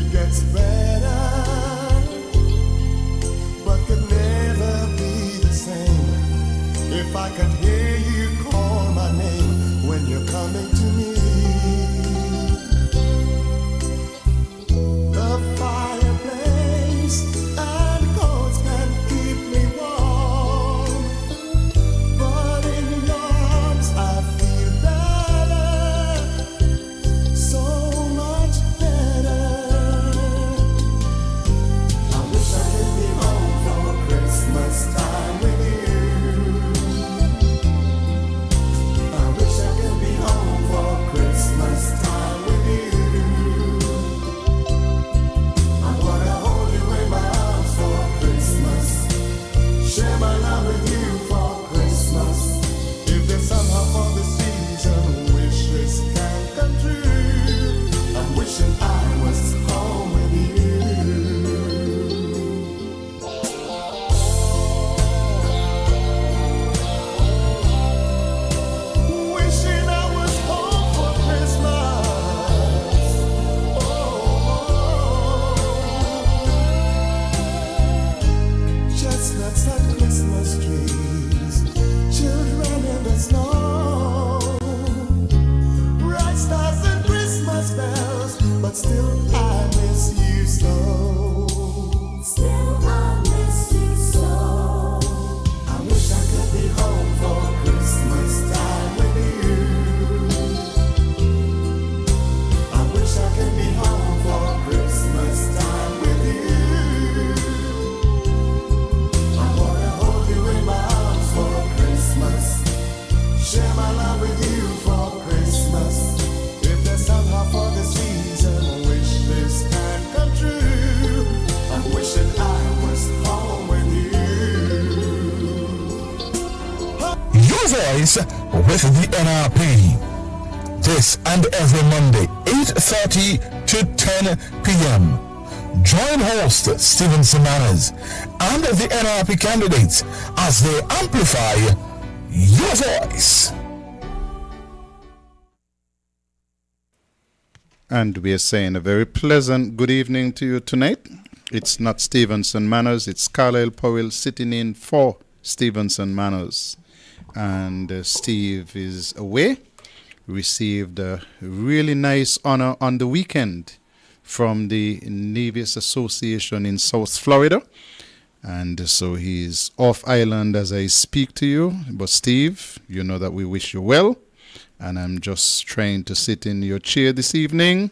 It gets better, but could never be the same. If I could hear you call my name when you're coming to me. The fireplace and coats can keep me warm, but in your arms I feel better, so much better. I wish I could be home for Christmas time with you. I wish I could be home for Christmas time with you. I wanna hold you in my arms for Christmas, share my love with you for Christmas. If there's somehow for the season wishes can come true, I'm wishing I was home with you. Wishing I was home for Christmas. Chestnuts and Christmas trees, children in the snow, bright stars and Christmas bells, but still I miss you so. Still I miss you so. I wish I could be home for Christmas time with you. I wish I could be home for Christmas time with you. I wanna hold you in my arms for Christmas, share my love with you for Christmas. If there's somehow for the season wish this can come true, I'm wishing I was home with you. Your voice with the NRP. This and every Monday, 8:30 to 10 p.m. Join host Stevenson Manners and the NRP candidates as they amplify your voice. And we are saying a very pleasant good evening to you tonight. It's not Stevenson Manners, it's Carlisle Powell sitting in for Stevenson Manners. And Steve is away. Received a really nice honor on the weekend from the Navy's Association in South Florida. And so he's off island as I speak to you. But Steve, you know that we wish you well. And I'm just trying to sit in your chair this evening.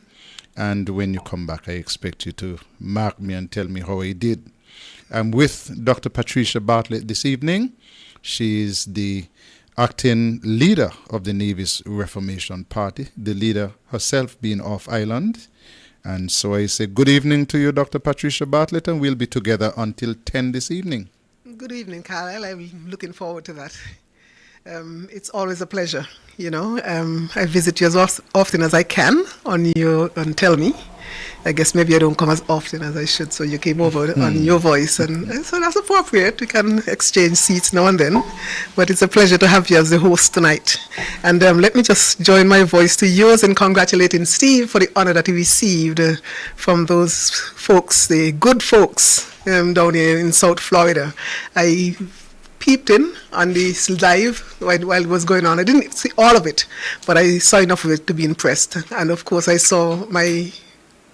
And when you come back, I expect you to mark me and tell me how I did. I'm with Dr. Patricia Bartlett this evening. She's the acting leader of the Navy's Reformation Party, the leader herself being off island. And so I say good evening to you, Dr. Patricia Bartlett, and we'll be together until 10 this evening. Good evening, Carlisle. I'm looking forward to that. It's always a pleasure, you know. I visit you as often as I can on Tell Me. I guess maybe I don't come as often as I should, so you came over on Your Voice, and so that's appropriate. We can exchange seats now and then, but it's a pleasure to have you as the host tonight. And let me just join my voice to yours in congratulating Steve for the honor that he received from those folks, the good folks down here in South Florida. I peeped in on this live while it was going on. I didn't see all of it, but I saw enough of it to be impressed. And of course, I saw my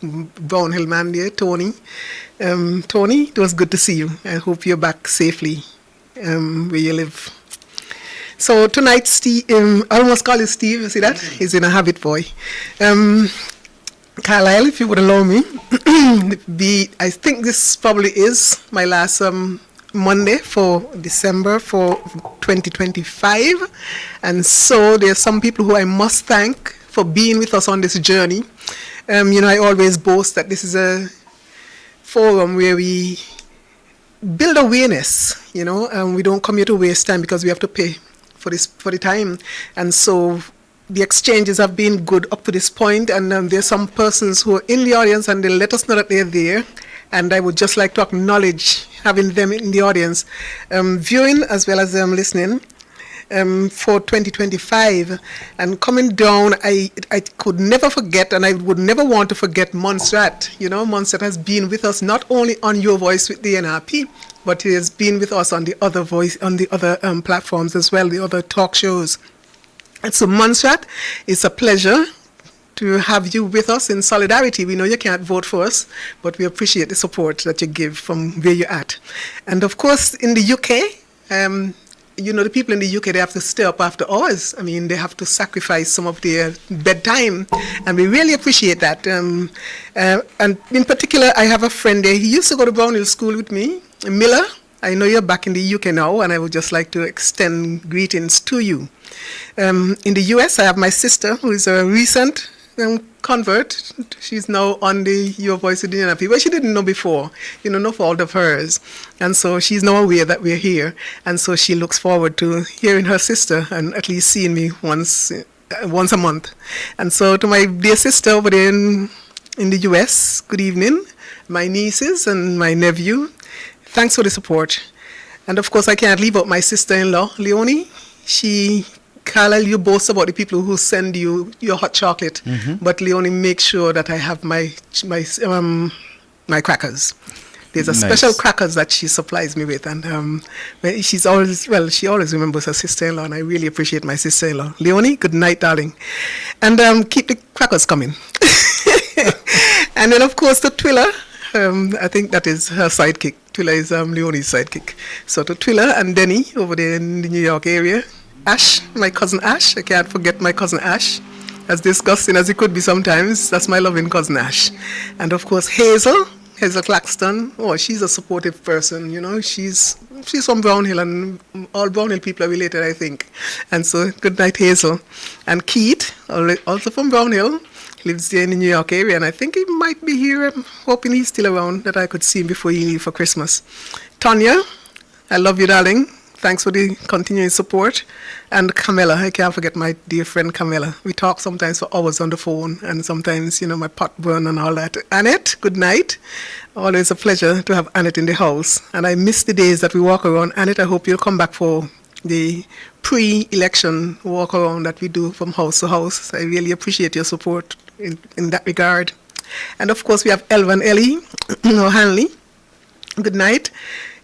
Brown Hill man there, Tony. Tony, it was good to see you. I hope you're back safely where you live. So tonight, Steve, I almost call you Steve, you see that? He's in a habit, boy. Carlisle, if you would allow me, I think this probably is my last Monday for December for 2025. And so there's some people who I must thank for being with us on this journey. You know, I always boast that this is a forum where we build awareness, you know, and we don't come here to waste time because we have to pay for the time. And so the exchanges have been good up to this point, and there's some persons who are in the audience and they let us know that they're there. And I would just like to acknowledge having them in the audience, viewing as well as listening. for 2025. And coming down, I could never forget, and I would never want to forget Montserrat. You know, Montserrat has been with us not only on Your Voice with the NRP, but he has been with us on the other platforms as well, the other talk shows. And so, Montserrat, it's a pleasure to have you with us in solidarity. We know you can't vote for us, but we appreciate the support that you give from where you're at. And of course, in the UK, you know, the people in the UK, they have to stay up after hours. I mean, they have to sacrifice some of their bedtime, and we really appreciate that. And in particular, I have a friend there. He used to go to Brownhill School with me, Miller. I know you're back in the UK now, and I would just like to extend greetings to you. In the US, I have my sister, who is a recent convert. She's now on the Your Voice with the NRP, but she didn't know before, you know, no fault of hers. And so she's now aware that we're here, and so she looks forward to hearing her sister and at least seeing me once a month. And so to my dear sister over there in the US, good evening. My nieces and my nephew, thanks for the support. And of course, I can't leave out my sister-in-law, Leonie. Carla, you boast about the people who send you your hot chocolate, but Leonie makes sure that I have my crackers. There's a special crackers that she supplies me with, and she always remembers her sister-in-law, and I really appreciate my sister-in-law. Leonie, good night, darling, and keep the crackers coming. And then, of course, to Twilla. I think that is her sidekick. Twilla is Leonie's sidekick. So to Twilla and Denny over there in the New York area. Ash, my cousin Ash. I can't forget my cousin Ash. As disgusting as it could be sometimes, that's my loving cousin Ash. And of course Hazel Claxton. Oh, she's a supportive person, you know. She's from Brownhill, and all Brownhill people are related, I think. And so good night, Hazel. And Keith, also from Brownhill, lives there in the New York area, and I think he might be here. I'm hoping he's still around, that I could see him before he leave for Christmas. Tanya, I love you, darling. Thanks for the continuing support. And Camilla, I can't forget my dear friend Camilla. We talk sometimes for hours on the phone, and sometimes, you know, my pot burn and all that. Annette, good night. Always a pleasure to have Annette in the house. And I miss the days that we walk around. Annette, I hope you'll come back for the pre-election walk around that we do from house to house. I really appreciate your support in that regard. And of course, we have Elva and Ellie, Hanley. Good night.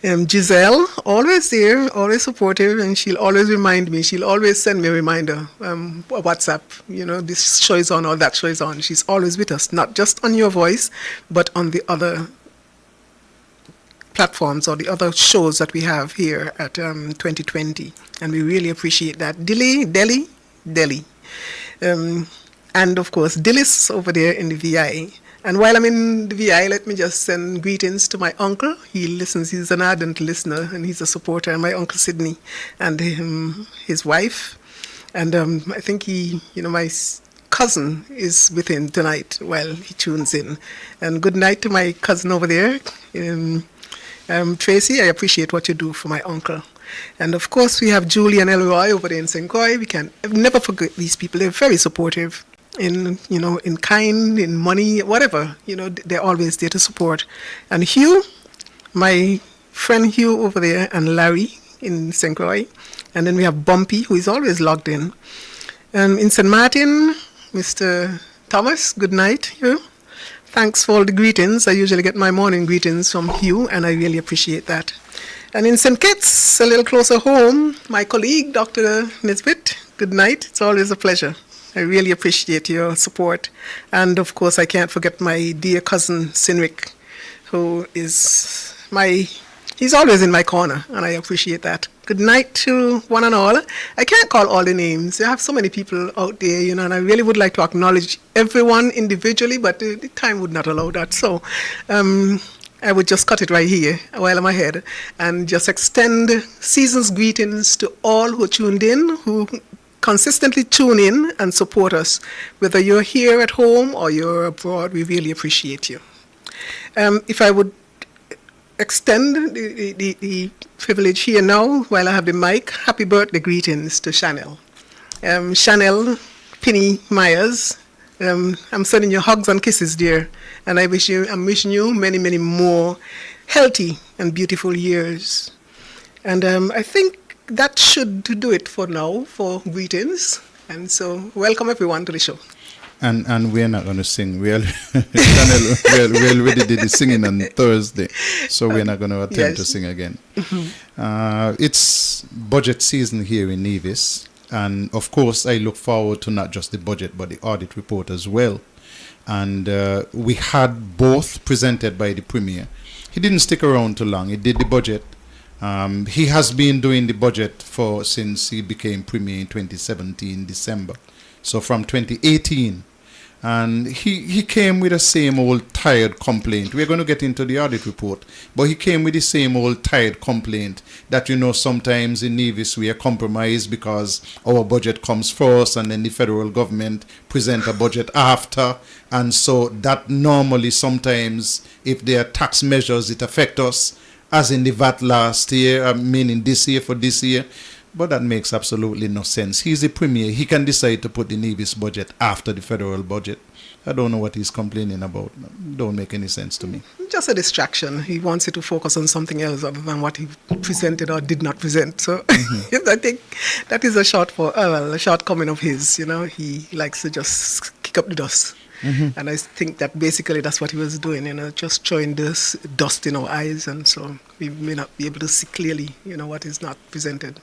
Giselle, always there, always supportive, and she'll always remind me. She'll always send me a reminder, WhatsApp, you know, this show is on or that show is on. She's always with us, not just on Your Voice, but on the other platforms or the other shows that we have here at 2020. And we really appreciate that. Delhi. And of course, Dillis over there in the VI. And while I'm in the VI, let me just send greetings to my uncle. He listens, he's an ardent listener, and he's a supporter. And my uncle Sidney and his wife. And I think my cousin is with him tonight while he tunes in. And good night to my cousin over there. Tracy, I appreciate what you do for my uncle. And of course, we have Julie and Elroy over there in St. Croix. We can never forget these people. They're very supportive. In kind, in money, whatever, they're always there to support. And Hugh, my friend Hugh over there, and Larry in St. Croix. And then we have Bumpy, who is always logged in. In St. Martin, Mr. Thomas, good night, Hugh. Thanks for all the greetings. I usually get my morning greetings from Hugh, and I really appreciate that. And in St. Kitts, a little closer home, my colleague, Dr. Nisbet, good night. It's always a pleasure. I really appreciate your support. And of course, I can't forget my dear cousin, Sinric, who is he's always in my corner, and I appreciate that. Good night to one and all. I can't call all the names. I have so many people out there, and I really would like to acknowledge everyone individually, but the time would not allow that. So I would just cut it right here while I'm ahead and just extend season's greetings to all who tuned in, who consistently tune in and support us. Whether you're here at home or you're abroad, we really appreciate you. If I would extend the privilege here now, while I have the mic, happy birthday greetings to Chanel. Chanel Penny Myers, I'm sending you hugs and kisses, dear. And I'm wishing you many, many more healthy and beautiful years. And I think that should do it for now for greetings. And so, welcome everyone to the show. And we're not going to sing. We already did the singing on Thursday, so we're not going to attempt to sing again. It's budget season here in Nevis, and of course I look forward to not just the budget but the audit report as well. And we had both presented by the Premier. He didn't stick around too long. He did the budget. He has been doing the budget since he became Premier in 2017 December. So from 2018. And he came with the same old tired complaint. We're going to get into the audit report, but he came with the same old tired complaint that, sometimes in Nevis we are compromised because our budget comes first and then the federal government present a budget after. And so that normally sometimes, if there are tax measures, it affects us, as in the VAT last year, meaning this year for this year. But that makes absolutely no sense. He's the Premier. He can decide to put the Nevis budget after the federal budget. I don't know what he's complaining about. Don't make any sense to me. Just a distraction. He wants it to focus on something else other than what he presented or did not present. So I think that is a shortcoming of his. He likes to just kick up the dust. And I think that basically that's what he was doing, just throwing this dust in our eyes. And so we may not be able to see clearly, what is not presented.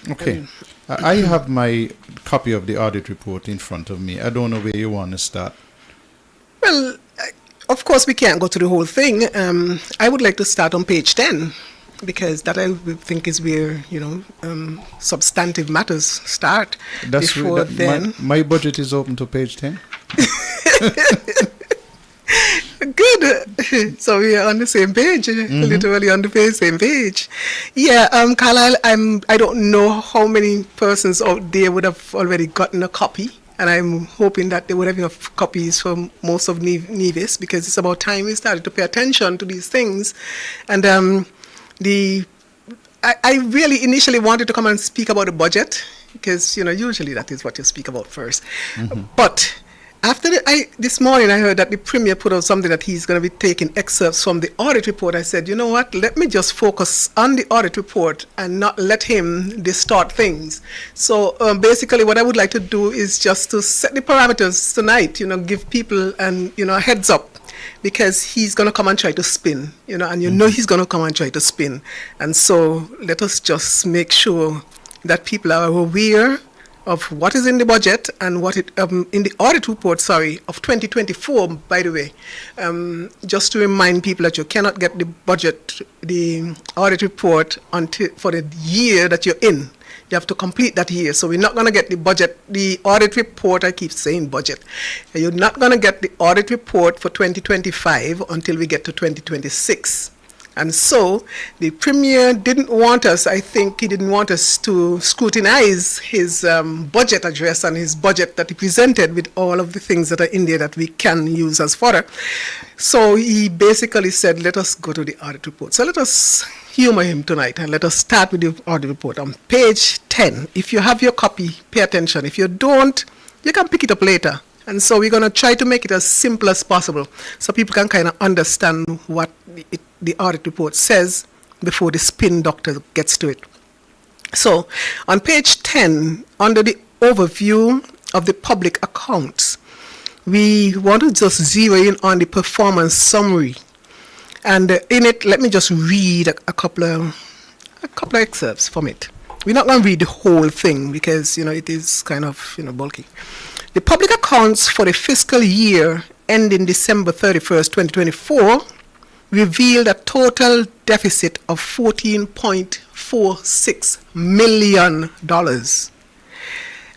Okay. I have my copy of the audit report in front of me. I don't know where you want to start. Well, of course, we can't go through the whole thing. I would like to start on page 10, because that I would think is where, substantive matters start. My budget is open to page 10. Good. So we are on the same page, literally on the same page. Yeah, Carlisle, I don't know how many persons out there would have already gotten a copy, and I'm hoping that they would have enough copies for most of Nevis, because it's about time we started to pay attention to these things. And I really initially wanted to come and speak about the budget, because, usually that is what you speak about first. But after this morning, I heard that the Premier put out something that he's going to be taking excerpts from the audit report. I said, you know what, let me just focus on the audit report and not let him distort things. So basically what I would like to do is just to set the parameters tonight, give people a heads up, because he's going to come and try to spin, and he's going to come and try to spin. And so let us just make sure that people are aware of what is in the budget and what in the audit report, of 2024, by the way. Just to remind people that you cannot get the audit report for the year that you're in. You have to complete that year. So we're not going to get the audit report. I keep saying budget. You're not going to get the audit report for 2025 until we get to 2026. And so the Premier didn't want us, I think he didn't want us to scrutinize his budget address and his budget that he presented with all of the things that are in there that we can use as fodder. So he basically said, let us go to the audit report. So let us humor him tonight, and let us start with the audit report on page 10. If you have your copy, pay attention. If you don't, you can pick it up later. And so we're going to try to make it as simple as possible so people can kind of understand what the audit report says before the spin doctor gets to it. So on page 10, under the overview of the public accounts, we want to just zero in on the performance summary. And in it, let me just read a couple of excerpts from it. We're not going to read the whole thing because, it is kind of, bulky. The public accounts for the fiscal year ending December 31st, 2024 revealed a total deficit of $14.46 million.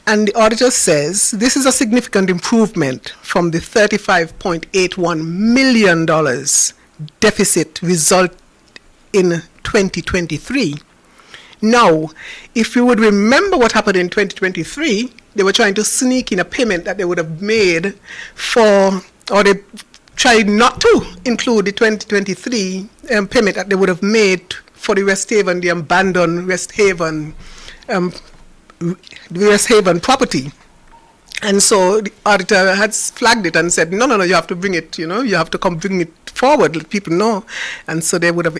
And the auditor says this is a significant improvement from the $35.81 million deficit result in 2023. Now, if you would remember what happened in 2023, they were trying to sneak in a payment that they would have made or they tried not to include the 2023 payment that they would have made for the West Haven, the abandoned West Haven property. And so the auditor had flagged it and said, no, you have to bring it, you have to come bring it forward, let people know. And so they would have,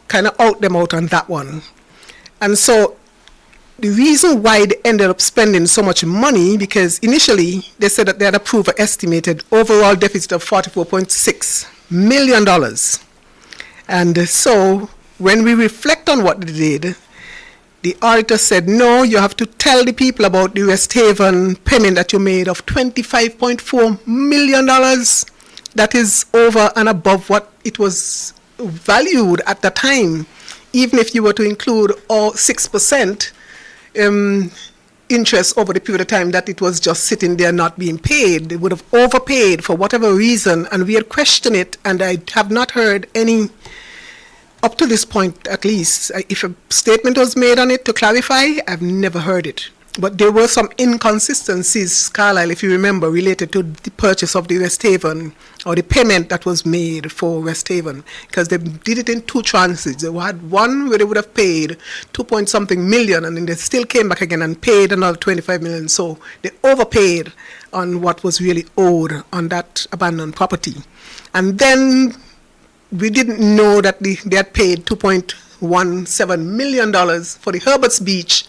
kind of out them out on that one. And so the reason why they ended up spending so much money, because initially they said that they had approved an estimated overall deficit of $44.6 million. And so when we reflect on what they did, the auditor said, no, you have to tell the people about the West Haven payment that you made of $25.4 million. That is over and above what it was valued at the time. Even if you were to include all 6% interest over the period of time that it was just sitting there not being paid, they would have overpaid for whatever reason, and we had questioned it, and I have not heard any, up to this point at least, if a statement was made on it to clarify, I've never heard it. But there were some inconsistencies, Carlisle, if you remember, related to the purchase of the West Haven, or the payment that was made for West Haven, because they did it in two tranches. They had one where they would have paid 2-point-something million, and then they still came back again and paid another 25 million. So they overpaid on what was really owed on that abandoned property. And then we didn't know that they had paid $2.17 million for the Herbert's Beach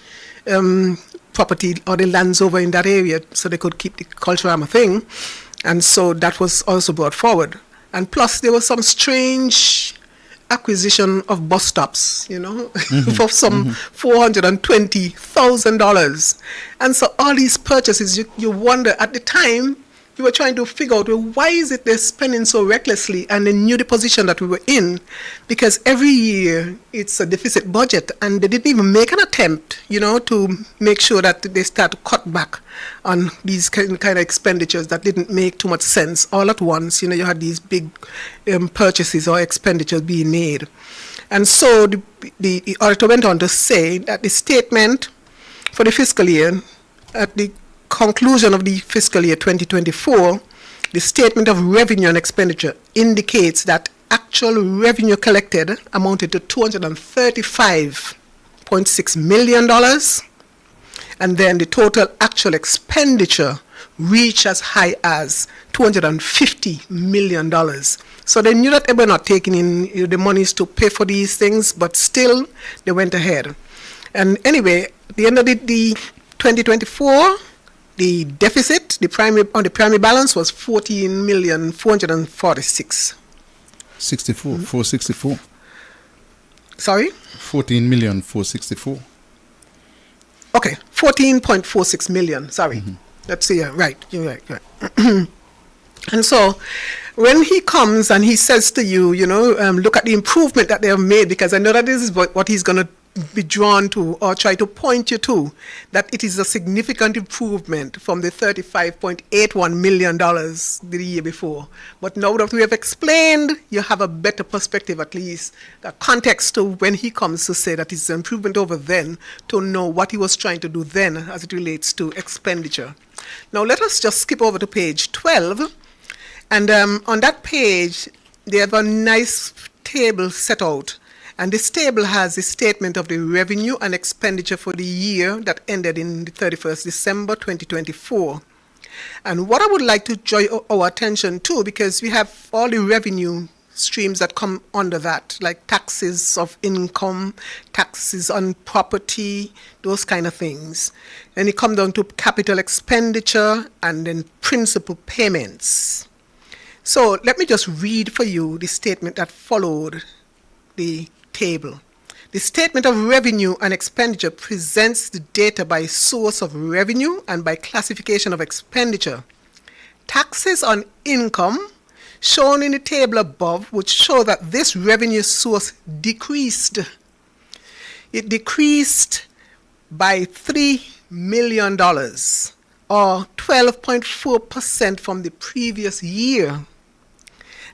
property, or the lands over in that area, so they could keep the Culturama thing. And so that was also brought forward. And plus there was some strange acquisition of bus stops, for some $420,000. And so all these purchases, you wonder, at the time, you were trying to figure out, well, why is it they're spending so recklessly, and they knew the position that we were in, because every year it's a deficit budget, and they didn't even make an attempt, to make sure that they start to cut back on these kind of expenditures that didn't make too much sense all at once. You had these big purchases or expenditures being made. And so the auditor went on to say that the statement for the fiscal year, at the conclusion of the fiscal year 2024, the statement of revenue and expenditure indicates that actual revenue collected amounted to $235.6 million, and then the total actual expenditure reached as high as $250 million. So they knew that they were not taking in the monies to pay for these things, but still they went ahead. And anyway, at the end of the 2024, the deficit, the primary balance was 14,446,000. 464. Sorry? 14,464,000. Okay, 14.46 million. Sorry. Mm-hmm. Let's see. Right. You're right. And so when he comes and he says to you, look at the improvement that they have made, because I know that this is what he's going to be drawn to or try to point you to, that it is a significant improvement from the $35.81 million the year before. But now that we have explained, you have a better perspective, at least, a context to when he comes to say that it's an improvement over then, to know what he was trying to do then as it relates to expenditure. Now let us just skip over to page 12. And on that page, they have a nice table set out. And this table has a statement of the revenue and expenditure for the year that ended in the 31st December 2024. And what I would like to draw our attention to, because we have all the revenue streams that come under that, like taxes of income, taxes on property, those kind of things. And it comes down to capital expenditure and then principal payments. So let me just read for you the statement that followed the table. The statement of revenue and expenditure presents the data by source of revenue and by classification of expenditure. Taxes on income, shown in the table above, would show that this revenue source decreased. It decreased by $3 million, or 12.4% from the previous year.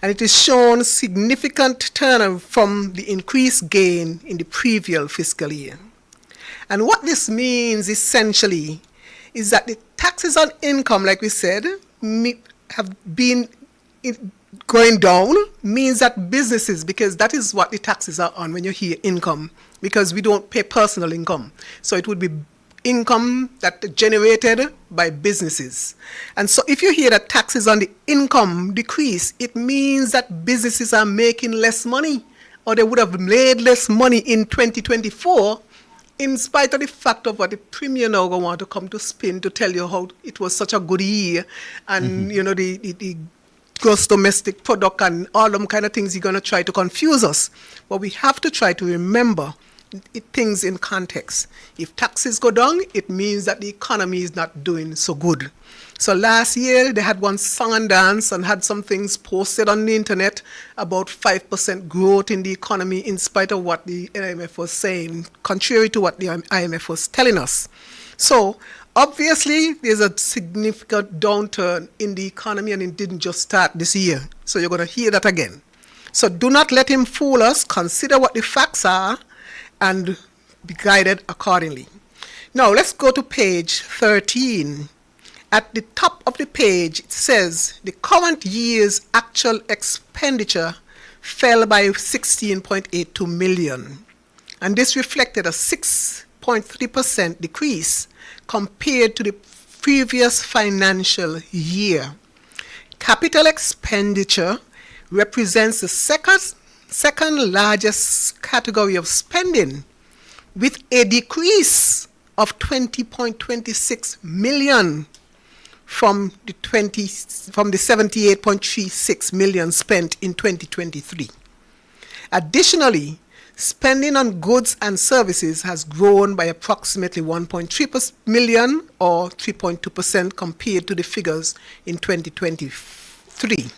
And it is shown significant turnaround from the increased gain in the previous fiscal year. And what this means essentially is that the taxes on income, like we said, have been going down, means that businesses, because that is what the taxes are on when you hear income, because we don't pay personal income. So it would be income that generated by businesses. And so if you hear that taxes on the income decrease, it means that businesses are making less money, or they would have made less money in 2024 in spite of the fact of what the Premier now going want to come to spin to tell you how it was such a good year and, you know, the gross domestic product and all them kind of things, he's going to try to confuse us. But we have to try to remember things in context. If taxes go down, it means that the economy is not doing so good. So last year, they had one song and dance and had some things posted on the internet about 5% growth in the economy in spite of what the IMF was saying, contrary to what the IMF was telling us. So obviously, there's a significant downturn in the economy, and it didn't just start this year. So you're going to hear that again. So do not let him fool us. Consider what the facts are and be guided accordingly. Now, let's go to page 13. At the top of the page, it says the current year's actual expenditure fell by 16.82 million. And this reflected a 6.3% decrease compared to the previous financial year. Capital expenditure represents the second largest category of spending, with a decrease of 20.26 million from the 78.36 million spent in 2023. Additionally, spending on goods and services has grown by approximately 1.3 million or 3.2% compared to the figures in 2023.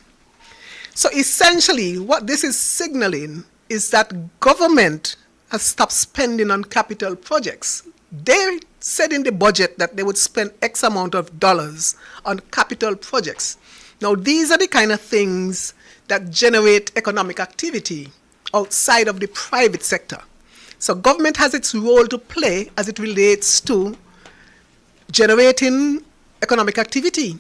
So essentially, what this is signaling is that government has stopped spending on capital projects. They said in the budget that they would spend X amount of dollars on capital projects. Now, these are the kind of things that generate economic activity outside of the private sector. So government has its role to play as it relates to generating economic activity.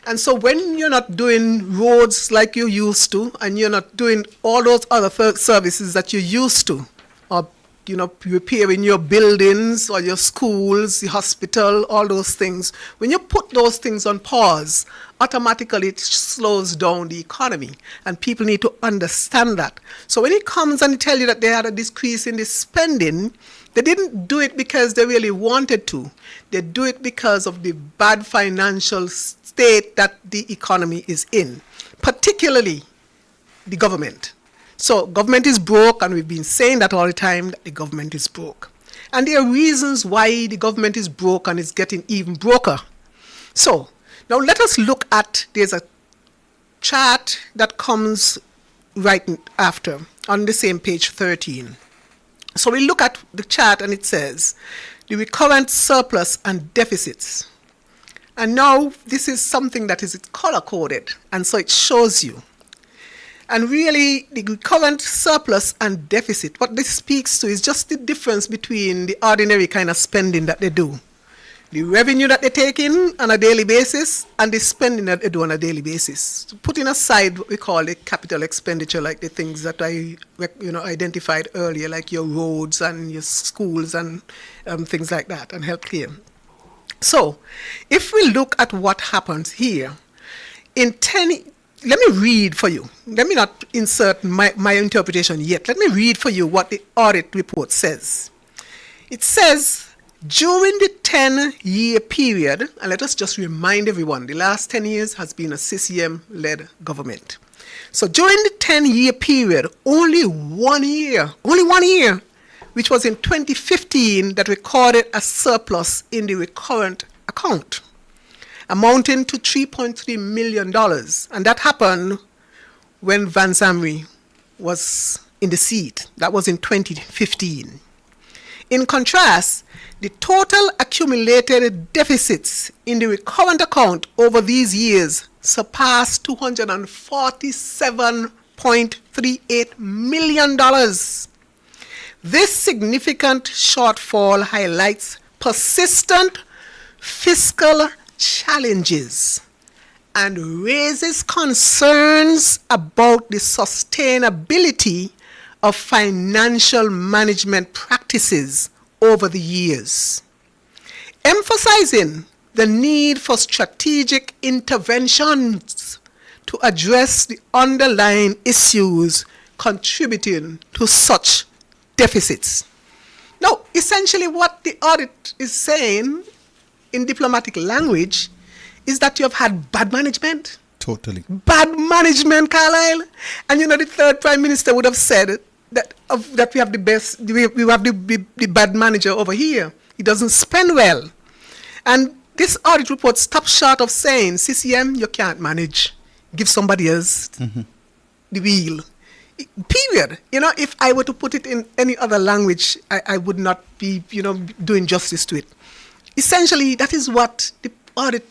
And so when you're not doing roads like you used to, and you're not doing all those other services that you used to, or you know, repairing your buildings or your schools, the hospital, all those things, when you put those things on pause, automatically it slows down the economy. And people need to understand that. So when it comes and tell you that they had a decrease in the spending, they didn't do it because they really wanted to. They do it because of the bad financial state that the economy is in, particularly the government. So government is broke, and we've been saying that all the time, that the government is broke. And there are reasons why the government is broke and is getting even broker. So now let us look at, there's a chart that comes right after on the same page 13. So we look at the chart and it says the recurrent surplus and deficits. And now this is something that is color coded, and so it shows you. And really, the current surplus and deficit, what this speaks to is just the difference between the ordinary kind of spending that they do, the revenue that they take in on a daily basis, and the spending that they do on a daily basis. Putting aside what we call the capital expenditure, like the things that I identified earlier, like your roads and your schools and things like that, and healthcare. So, if we look at what happens here, let me read for you. Let me not insert my interpretation yet. Let me read for you what the audit report says. It says, during the 10-year period, and let us just remind everyone, the last 10 years has been a CCM-led government. So during the 10-year period, only one year, which was in 2015, that recorded a surplus in the recurrent account, amounting to $3.3 million. And that happened when Van Zamri was in the seat. That was in 2015. In contrast, the total accumulated deficits in the recurrent account over these years surpassed $247.38 million. This significant shortfall highlights persistent fiscal challenges and raises concerns about the sustainability of financial management practices over the years, emphasizing the need for strategic interventions to address the underlying issues contributing to such deficits. Now, essentially what the audit is saying in diplomatic language is that you have had bad management. Totally. Bad management, Carlisle. And you know, the third prime minister would have said that that we have the best, we have the bad manager over here. He doesn't spend well. And this audit report stops short of saying, CCM, you can't manage. Give somebody else the wheel. Period. You know, if I were to put it in any other language, I would not be, you know, doing justice to it. Essentially, that is what the audit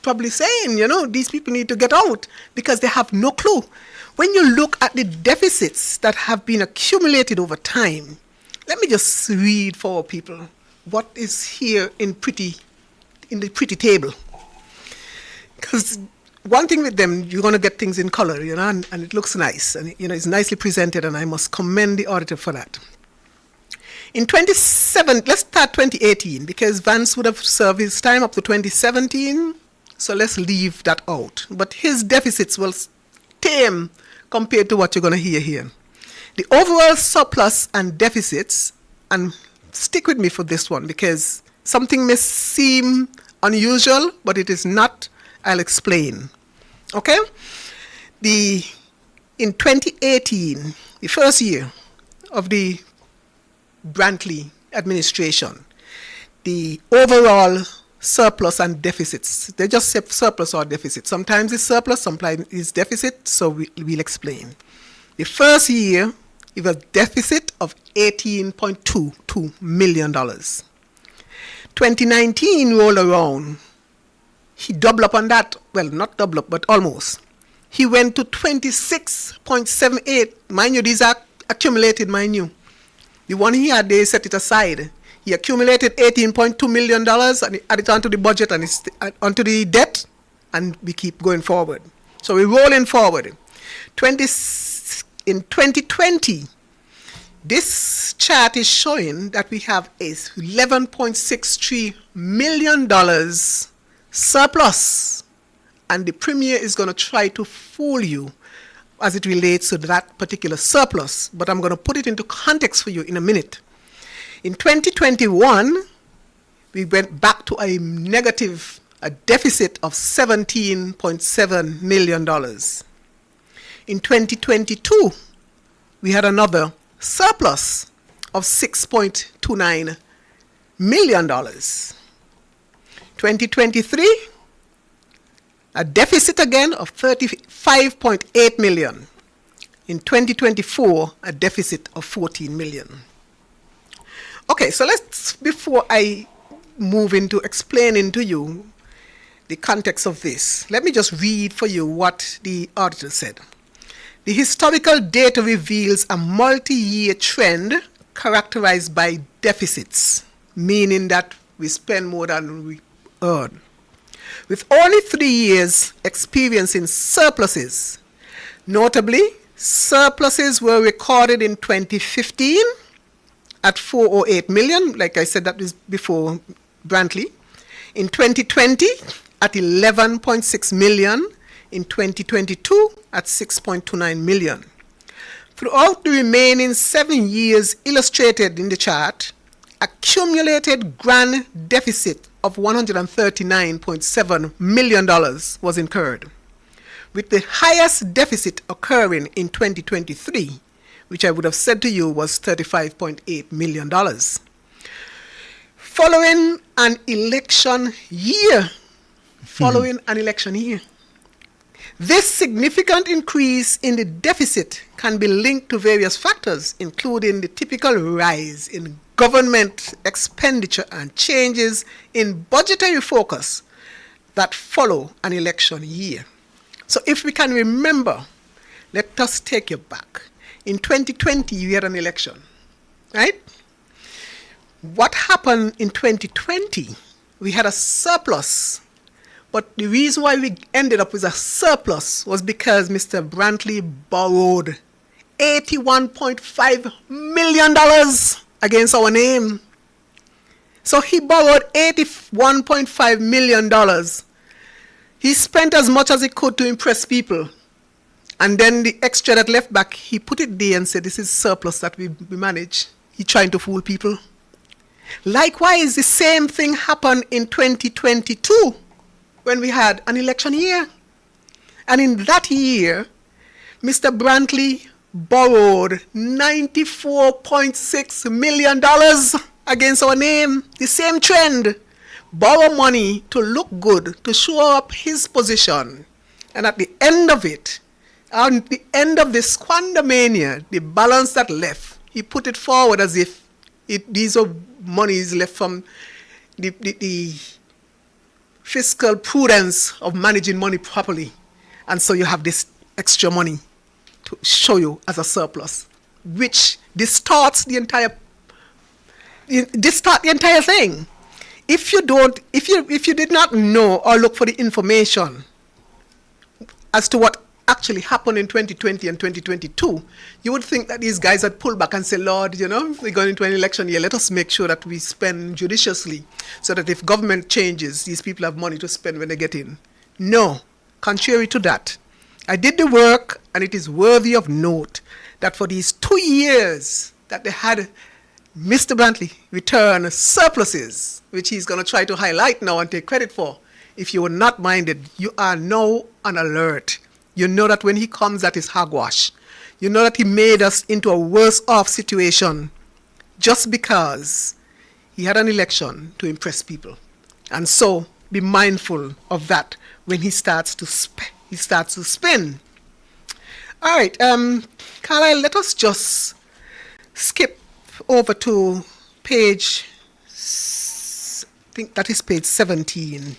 probably saying, you know, these people need to get out because they have no clue. When you look at the deficits that have been accumulated over time, let me just read for people what is here in the pretty table. Because one thing with them, you're going to get things in color, you know, and it looks nice. And, you know, it's nicely presented, and I must commend the auditor for that. In let's start 2018, because Vance would have served his time up to 2017, so let's leave that out. But his deficits will tame compared to what you're going to hear here. The overall surplus and deficits, and stick with me for this one, because something may seem unusual, but it is not. I'll explain. Okay? In 2018, the first year of the Brantley administration, the overall surplus and deficits, they just say surplus or deficit. Sometimes it's surplus, sometimes it's deficit, so we'll explain. The first year, it was deficit of $18.22 million. 2019 rolled around. He doubled up on that. Well, not double up, but almost. He went to 26.78. Mind you, these are accumulated, mind you. The one he had, they set it aside. He accumulated $18.2 million and he added it onto the budget and onto the debt, and we keep going forward. So we're rolling forward. In 2020, this chart is showing that we have a $11.63 million surplus, and the Premier is going to try to fool you as it relates to that particular surplus, but I'm going to put it into context for you in a minute. In 2021, we went back to a deficit of $17.7 million. In 2022, we had another surplus of $6.29 million. 2023, a deficit again of $35.8 million. In 2024, a deficit of $14 million. Okay, so before I move into explaining to you the context of this, let me just read for you what the auditor said. The historical data reveals a multi-year trend characterized by deficits, meaning that we spend more than we earn. With only 3 years experiencing surpluses, notably, surpluses were recorded in 2015 at $408 million, like I said, that was before Brantley. In 2020, at $11.6 million. In 2022, at $6.29 million. Throughout the remaining 7 years illustrated in the chart, accumulated grand deficit of $139.7 million was incurred, with the highest deficit occurring in 2023, which I would have said to you was $35.8 million. Following an election year. This significant increase in the deficit can be linked to various factors, including the typical rise in government expenditure and changes in budgetary focus that follow an election year. So if we can remember, let us take you back. In 2020, we had an election, right? What happened in 2020? We had a surplus. But the reason why we ended up with a surplus was because Mr. Brantley borrowed $81.5 million against our name. So he borrowed $81.5 million. He spent as much as he could to impress people. And then the extra that left back, he put it there and said, this is surplus that we manage. He's trying to fool people. Likewise, the same thing happened in 2022 when we had an election year. And in that year, Mr. Brantley borrowed $94.6 million against our name. The same trend. Borrow money to look good, to show up his position. And at the end of it, at the end of the squandermania, the balance that left, he put it forward as if these are monies left from the fiscal prudence of managing money properly. And so you have this extra money to show you as a surplus, which distorts the entire thing. If you did not know or look for the information as to what actually happened in 2020 and 2022, you would think that these guys had pulled back and said, Lord, we're going into an election year. Let us make sure that we spend judiciously so that if government changes, these people have money to spend when they get in. No. Contrary to that, I did the work, and it is worthy of note that for these 2 years that they had Mr. Brantley return surpluses, which he's going to try to highlight now and take credit for. If you were not minded, you are now on alert. You know that when he comes, that is hogwash. You know that he made us into a worse off situation just because he had an election to impress people. And so be mindful of that when he starts to spin. All right, Carlisle, let us just skip over to page, I think that is page 17.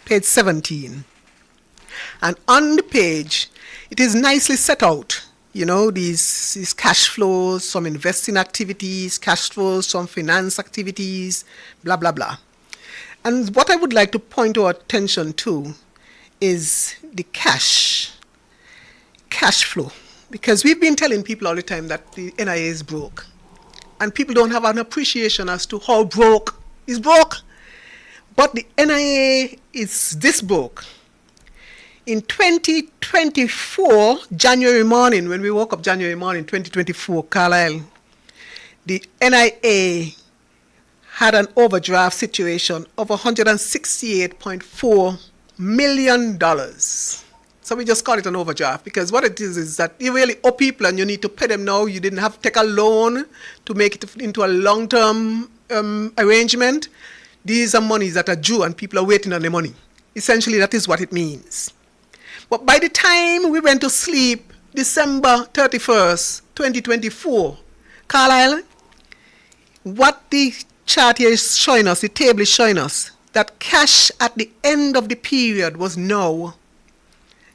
Page 17. And on the page, it is nicely set out, these cash flows, some investing activities, cash flows, some finance activities, blah, blah, blah. And what I would like to point our attention to is the cash flow. Because we've been telling people all the time that the NIA is broke. And people don't have an appreciation as to how broke is broke. But the NIA is this broke. In 2024, January morning, when we woke up January morning, 2024, Carlisle, the NIA had an overdraft situation of $168.4 million. So we just call it an overdraft because what it is that you really owe people and you need to pay them now. You didn't have to take a loan to make it into a long-term arrangement. These are monies that are due and people are waiting on the money. Essentially, that is what it means. But by the time we went to sleep, December 31st, 2024, Carlisle, what the chart here is showing us, the table is showing us, that cash at the end of the period was now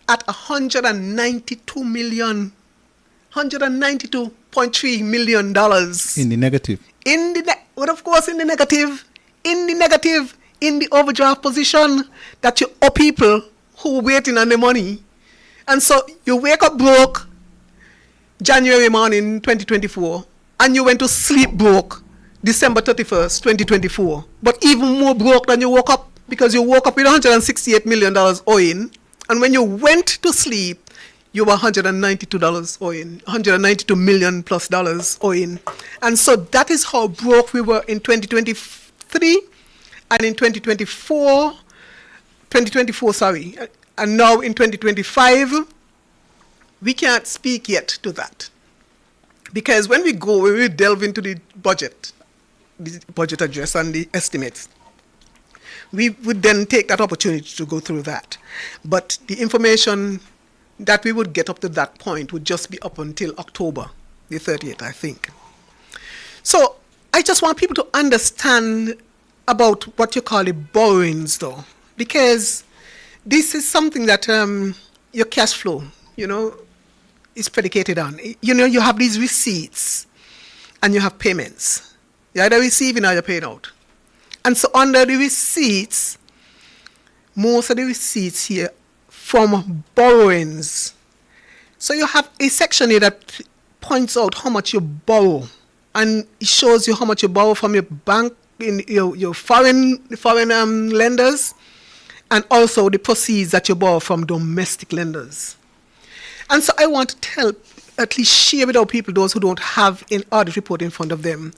at $192.3 million. In the negative. In the overdraft position that you owe people who are waiting on the money. And so you wake up broke January morning 2024 and you went to sleep broke December 31st, 2024. But even more broke than you woke up because you woke up with $168 million owing. And when you went to sleep, you were $192 owing, $192 million plus dollars owing. And so that is how broke we were in 2023 and in 2024, and now in 2025, we can't speak yet to that. Because when we delve into the budget address and the estimates, we would then take that opportunity to go through that. But the information that we would get up to that point would just be up until October the 30th, I think. So I just want people to understand about what you call the borrowings, though, because this is something that your cash flow, is predicated on. You have these receipts and you have payments. You're either receiving or you're paying out. And so under the receipts, most of the receipts here from borrowings. So you have a section here that points out how much you borrow, and it shows you how much you borrow from your bank, in your foreign lenders, and also the proceeds that you borrow from domestic lenders. And so I want to tell at least share with our people, those who don't have an audit report in front of them,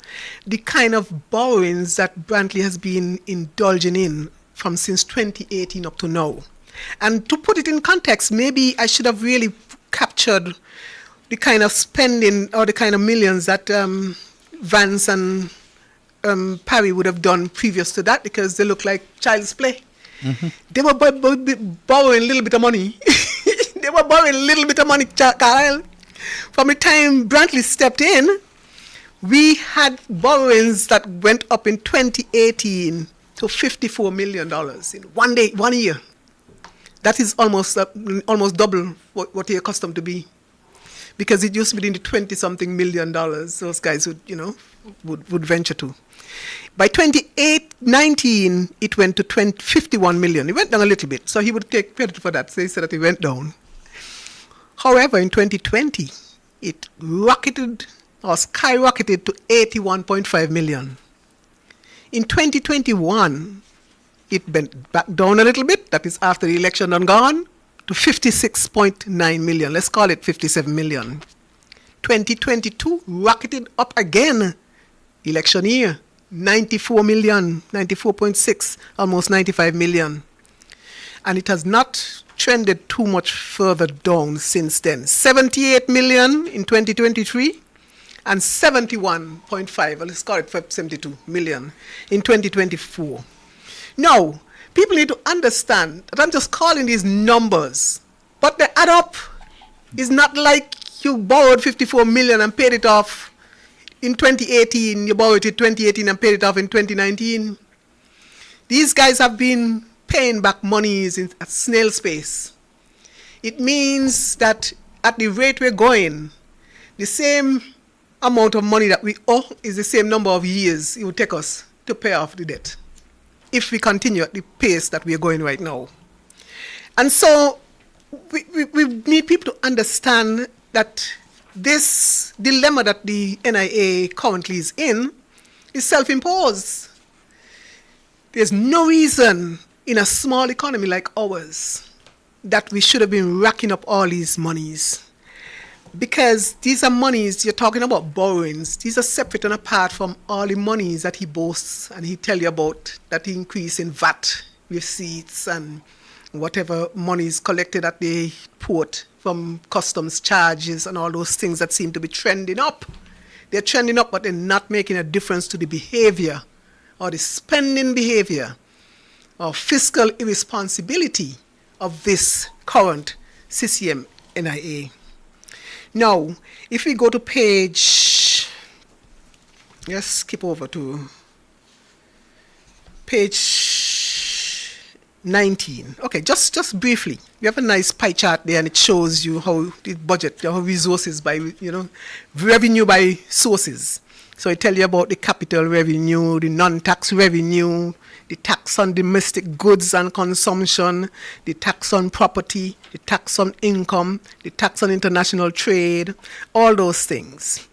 the kind of borrowings that Brantley has been indulging in from since 2018 up to now. And to put it in context, maybe I should have really captured the kind of spending or the kind of millions that Vance and Parry would have done previous to that, because they look like child's play. Mm-hmm. They were borrowing a little bit of money. They were borrowing a little bit of money, Kyle. From the time Brantley stepped in, we had borrowings that went up in 2018 to $54 million in 1 year. That is almost double what you're accustomed to be. Because it used to be in the 20-something million dollars those guys would venture to. By 2019, it went to 51 million. It went down a little bit, so he would take credit for that. So he said that it went down. However, in 2020, it rocketed or skyrocketed to 81.5 million. In 2021, it went back down a little bit. That is after the election had gone, to 56.9 million. Let's call it 57 million. 2022 rocketed up again. Election year, 94 million, 94.6, almost 95 million. And it has not trended too much further down since then. 78 million in 2023 and 71.5, let's call it 72 million in 2024. Now, people need to understand that I'm just calling these numbers, but they add up. It's not like you borrowed 54 million and paid it off in 2018. You borrowed it in 2018 and paid it off in 2019. These guys have been paying back monies at snail's pace. It means that at the rate we're going, the same amount of money that we owe is the same number of years it would take us to pay off the debt, if we continue at the pace that we are going right now. And so we need people to understand that this dilemma that the NIA currently is in is self-imposed. There's no reason in a small economy like ours that we should have been racking up all these monies. Because these are monies, you're talking about borrowings, these are separate and apart from all the monies that he boasts and he tell you about, that increase in VAT receipts and whatever money is collected at the port from customs charges and all those things that seem to be trending up. They're trending up, but they're not making a difference to the behavior or the spending behavior or fiscal irresponsibility of this current CCM NIA. Now, if we go to page, let's skip over to page 19. Okay, just briefly. We have a nice pie chart there, and it shows you how the budget, how resources by, revenue by sources. So it tells you about the capital revenue, the non-tax revenue, the tax on domestic goods and consumption, the tax on property, the tax on income, the tax on international trade, all those things.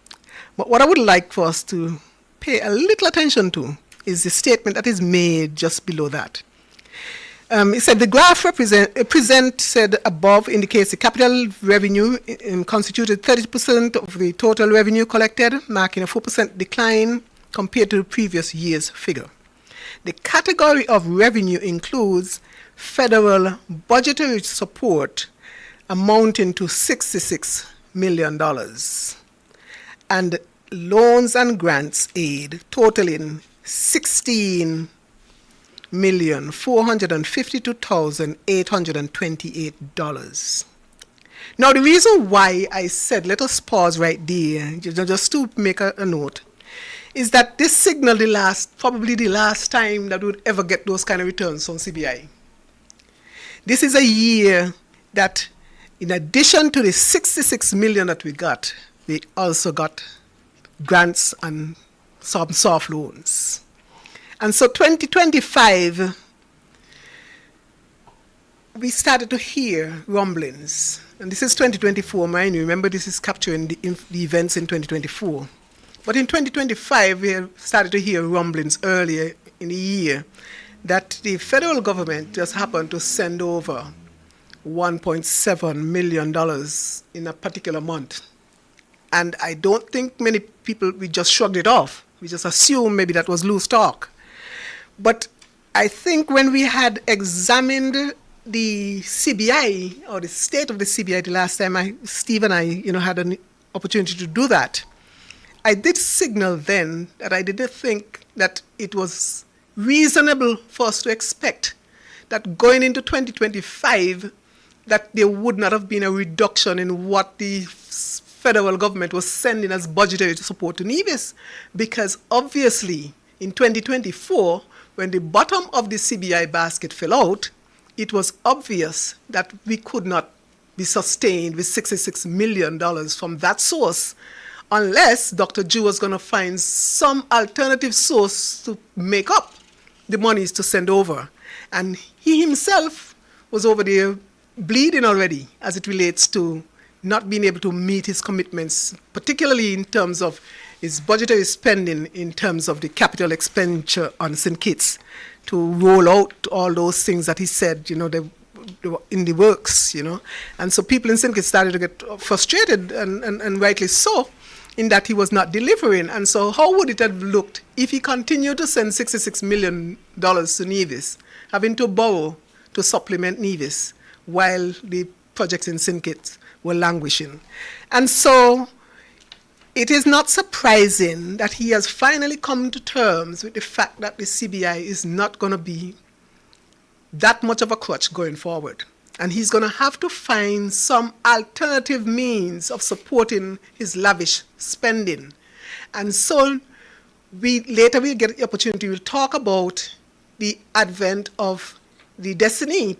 But what I would like for us to pay a little attention to is the statement that is made just below that. It said the graph said above indicates the capital revenue constituted 30% of the total revenue collected, marking a 4% decline compared to the previous year's figure. The category of revenue includes federal budgetary support amounting to $66 million and loans and grants aid totaling $16,452,828. Now, the reason why I said let us pause right there, just to make a note, is that this signaled probably the last time that we would ever get those kind of returns from CBI. This is a year that, in addition to the 66 million that we got, we also got grants and some soft loans. And so 2025, we started to hear rumblings. And this is 2024, mind you. Remember, this is capturing the events in 2024. But in 2025, we started to hear rumblings earlier in the year that the federal government just happened to send over $1.7 million in a particular month And I don't think many people, we just shrugged it off. We just assumed maybe that was loose talk. But I think when we had examined the CBI, or the state of the CBI, the last time Steve and I, had an opportunity to do that, I did signal then that I didn't think that it was reasonable for us to expect that going into 2025, that there would not have been a reduction in what the federal government was sending as budgetary support to Nevis, because obviously in 2024, when the bottom of the CBI basket fell out, it was obvious that we could not be sustained with $66 million from that source unless Dr. Jew was going to find some alternative source to make up the monies to send over. And he himself was over there bleeding already as it relates to not being able to meet his commitments, particularly in terms of his budgetary spending, in terms of the capital expenditure on St. Kitts, to roll out all those things that he said, they were in the works, And so people in St. Kitts started to get frustrated, and rightly so, in that he was not delivering. And so how would it have looked if he continued to send $66 million to Nevis, having to borrow to supplement Nevis, while the projects in St. Kitts were languishing? And so it is not surprising that he has finally come to terms with the fact that the CBI is not going to be that much of a crutch going forward. And he's going to have to find some alternative means of supporting his lavish spending. And so later we'll get the opportunity, we'll talk about the advent of the Destiny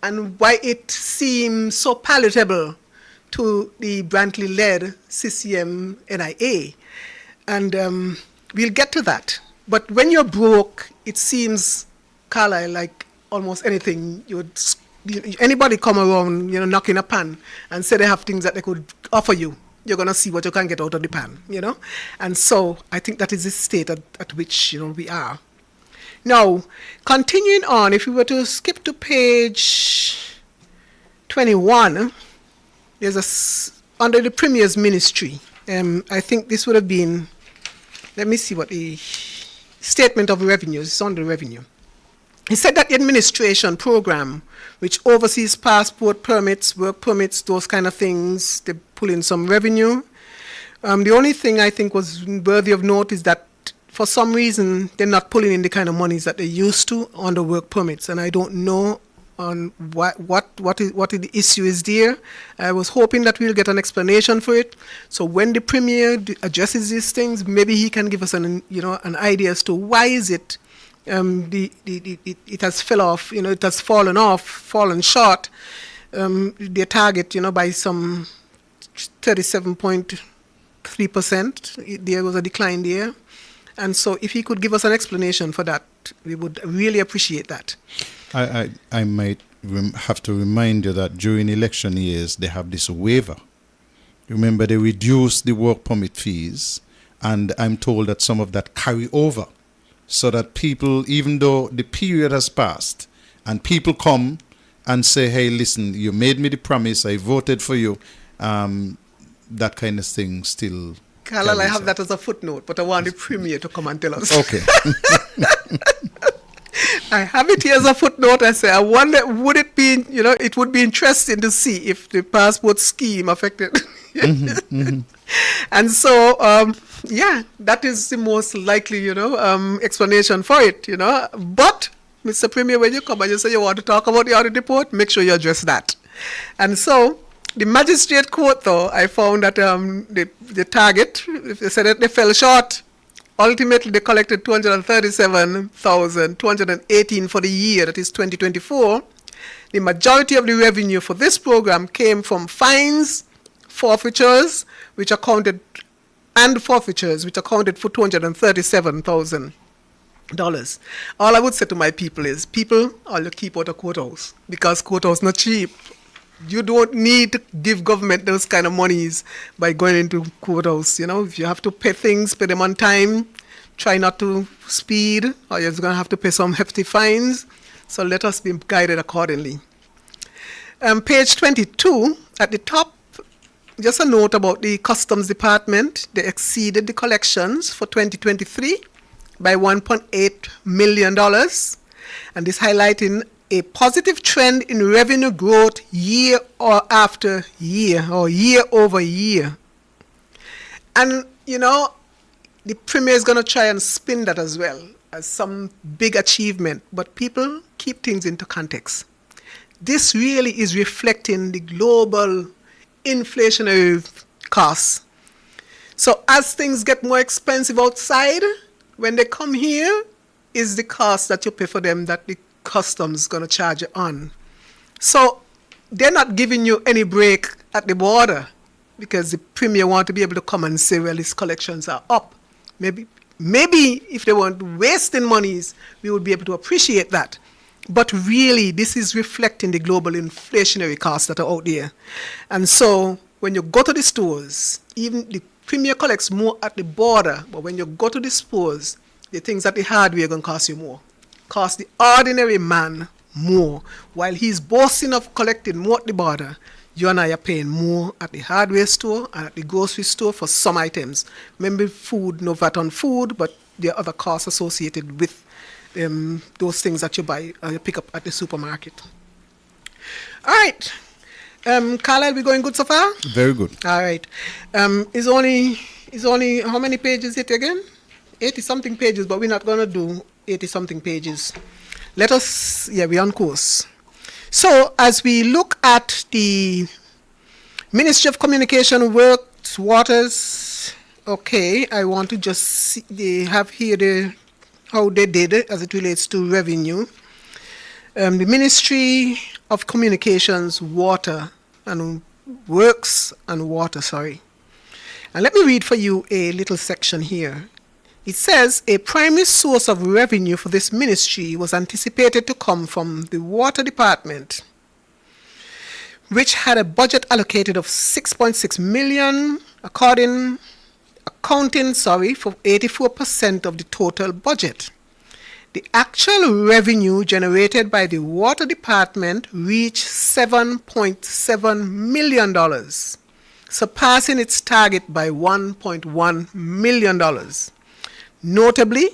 and why it seems so palatable to the Brantley-led CCM NIA. And we'll get to that. But when you're broke, it seems, Carlisle, like almost anything, anybody come around, knocking a pan and say they have things that they could offer you, you're going to see what you can get out of the pan, And so I think that is the state at which, we are. Now, continuing on, if we were to skip to page 21, there's under the Premier's ministry, I think this would have been, let me see what the statement of revenues is on the revenue. He said that the administration program, which oversees passport permits, work permits, those kind of things, they pull in some revenue. The only thing I think was worthy of note is that for some reason they're not pulling in the kind of monies that they used to on the work permits, and I don't know on what the issue is there. I was hoping that we'll get an explanation for it. So when the Premier addresses these things, maybe he can give us an idea as to why is it it has fell off, it has fallen short, their target, by some 37.3%. There was a decline there. And so if he could give us an explanation for that, we would really appreciate that. I might have to remind you that during election years, they have this waiver. Remember, they reduced the work permit fees, and I'm told that some of that carry over, so that people, even though the period has passed, and people come and say, hey, listen, you made me the promise, I voted for you, that kind of thing still... Carla, I have that as a footnote, but I want the Premier to come and tell us. Okay. I have it here as a footnote. I say, I wonder, would it be, it would be interesting to see if the passport scheme affected. And so, that is the most likely, explanation for it, But, Mr. Premier, when you come and you say you want to talk about the audit report, make sure you address that. And so, the magistrate court, though, I found that the target, they said that they fell short. Ultimately, they collected $237,218 for the year, that is 2024. The majority of the revenue for this program came from fines, forfeitures, which accounted for $237,000. All I would say to my people is, all you keep out of courthouse, because courthouse not cheap. You don't need to give government those kind of monies by going into courthouse. If you have to pay things, pay them on time. Try not to speed, or you're going to have to pay some hefty fines. So let us be guided accordingly. Page 22, at the top, just a note about the Customs Department. They exceeded the collections for 2023 by $1.8 million. And this highlighting a positive trend in revenue growth year or after year or year over year. And, you know, the Premier is going to try and spin that as well as some big achievement. But people keep things into context. This really is reflecting the global inflationary costs. So as things get more expensive outside, when they come here, is the cost that you pay for them that the customs is going to charge you on. So they're not giving you any break at the border because the Premier want to be able to come and say, well, his collections are up. Maybe if they weren't wasting monies, we would be able to appreciate that. But really, this is reflecting the global inflationary costs that are out there. And so when you go to the stores, even the Premier collects more at the border, but when you go to the stores, the things at the hardware are going to cost you more. Cost the ordinary man more. While he's boasting of collecting more at the border, you and I are paying more at the hardware store and at the grocery store for some items. Maybe food, no VAT on food, but there are other costs associated with those things that you buy or you pick up at the supermarket. All right. Carlisle, we going good so far? Very good. All right. It's only how many pages it again? 80-something pages, but we're not going to do 80-something pages. We're on course. So as we look at the Ministry of Communication, Works, Waters, okay, I want to just see, they have here how they did it as it relates to revenue. The Ministry of Communications, Water and Works and Water, sorry. And let me read for you a little section here. It says, a primary source of revenue for this ministry was anticipated to come from the Water Department, which had a budget allocated of $6.6 million, accounting for 84% of the total budget. The actual revenue generated by the Water Department reached $7.7 million, surpassing its target by $1.1 million. Notably,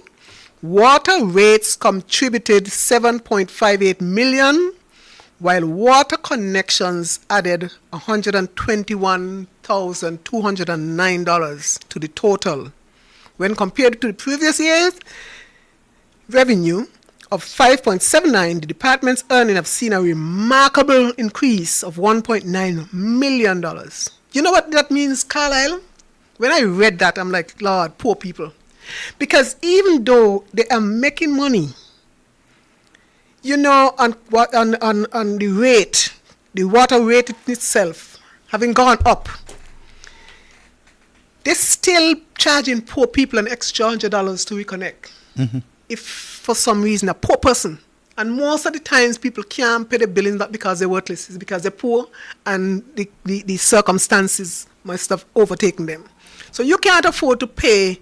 water rates contributed $7.58 million, while water connections added $121,209 to the total. When compared to the previous year's revenue of $5.79, the department's earnings have seen a remarkable increase of $1.9 million. You know what that means, Carlisle? When I read that, I'm like, Lord, poor people. Because even though they are making money, you know, on the rate, the water rate itself having gone up, they're still charging poor people an extra $100 to reconnect. Mm-hmm. If for some reason a poor person, and most of the times people can't pay the billing not because they're worthless, it's because they're poor and the circumstances must have overtaken them. So you can't afford to pay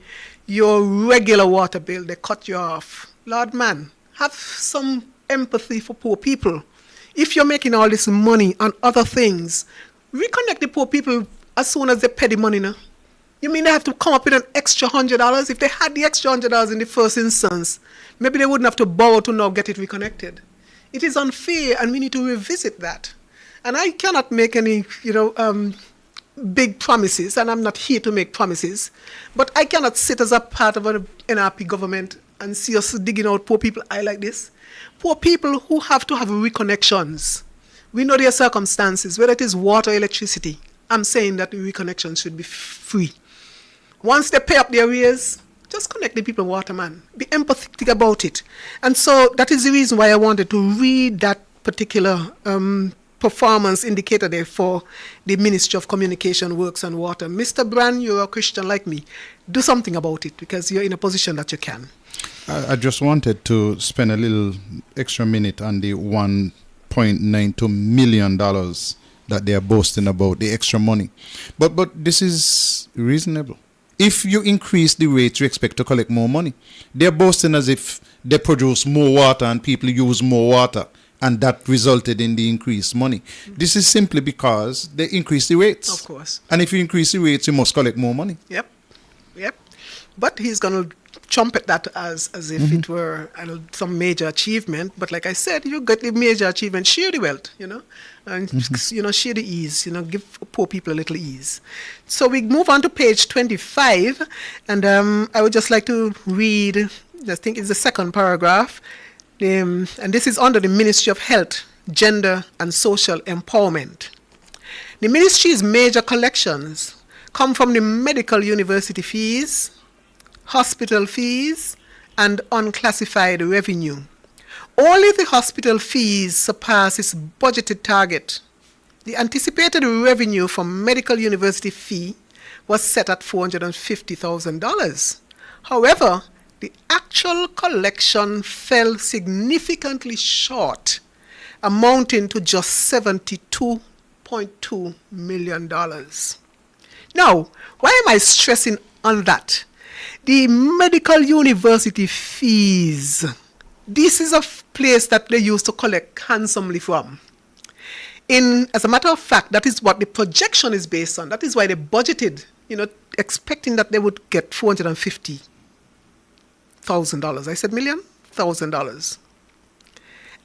your regular water bill, they cut you off. Lord man, have some empathy for poor people. If you're making all this money on other things, reconnect the poor people as soon as they pay the money now. You mean they have to come up with an extra $100? If they had the extra $100 in the first instance, maybe they wouldn't have to borrow to now get it reconnected. It is unfair, and we need to revisit that. And I cannot make any, big promises, and I'm not here to make promises, but I cannot sit as a part of an NRP government and see us digging out poor people eye like this. Poor people who have to have reconnections. We know their circumstances, whether it is water or electricity. I'm saying that the reconnection should be free. Once they pay up their arrears, just connect the people water, man. Be empathetic about it. And so that is the reason why I wanted to read that particular performance indicator there for the Ministry of Communication, Works and Water. Mr. Brand, you're a Christian like me. Do something about it because you're in a position that you can. I just wanted to spend a little extra minute on the $1.92 million that they are boasting about, the extra money. But this is reasonable. If you increase the rate, you expect to collect more money. They're boasting as if they produce more water and people use more water. and that resulted in the increased money. This is simply because they increased the rates. Of course. And if you increase the rates, you must collect more money. Yep. But he's going to trumpet that as if it were some major achievement. But like I said, you get the major achievement, share the wealth, and share the ease, give poor people a little ease. So we move on to page 25, and I would just like to read, I think it's the second paragraph, and this is under the Ministry of Health, Gender and Social Empowerment. The ministry's major collections come from the medical university fees, hospital fees, and unclassified revenue. Only the hospital fees surpass its budgeted target. The anticipated revenue from medical university fee was set at $450,000. Million. The actual collection fell significantly short, amounting to just $72.2 million. Now, why am I stressing on that? The medical university fees. This is a place that they used to collect handsomely from. As a matter of fact, that is what the projection is based on. That is why they budgeted, expecting that they would get $450,000. I said million? $1,000.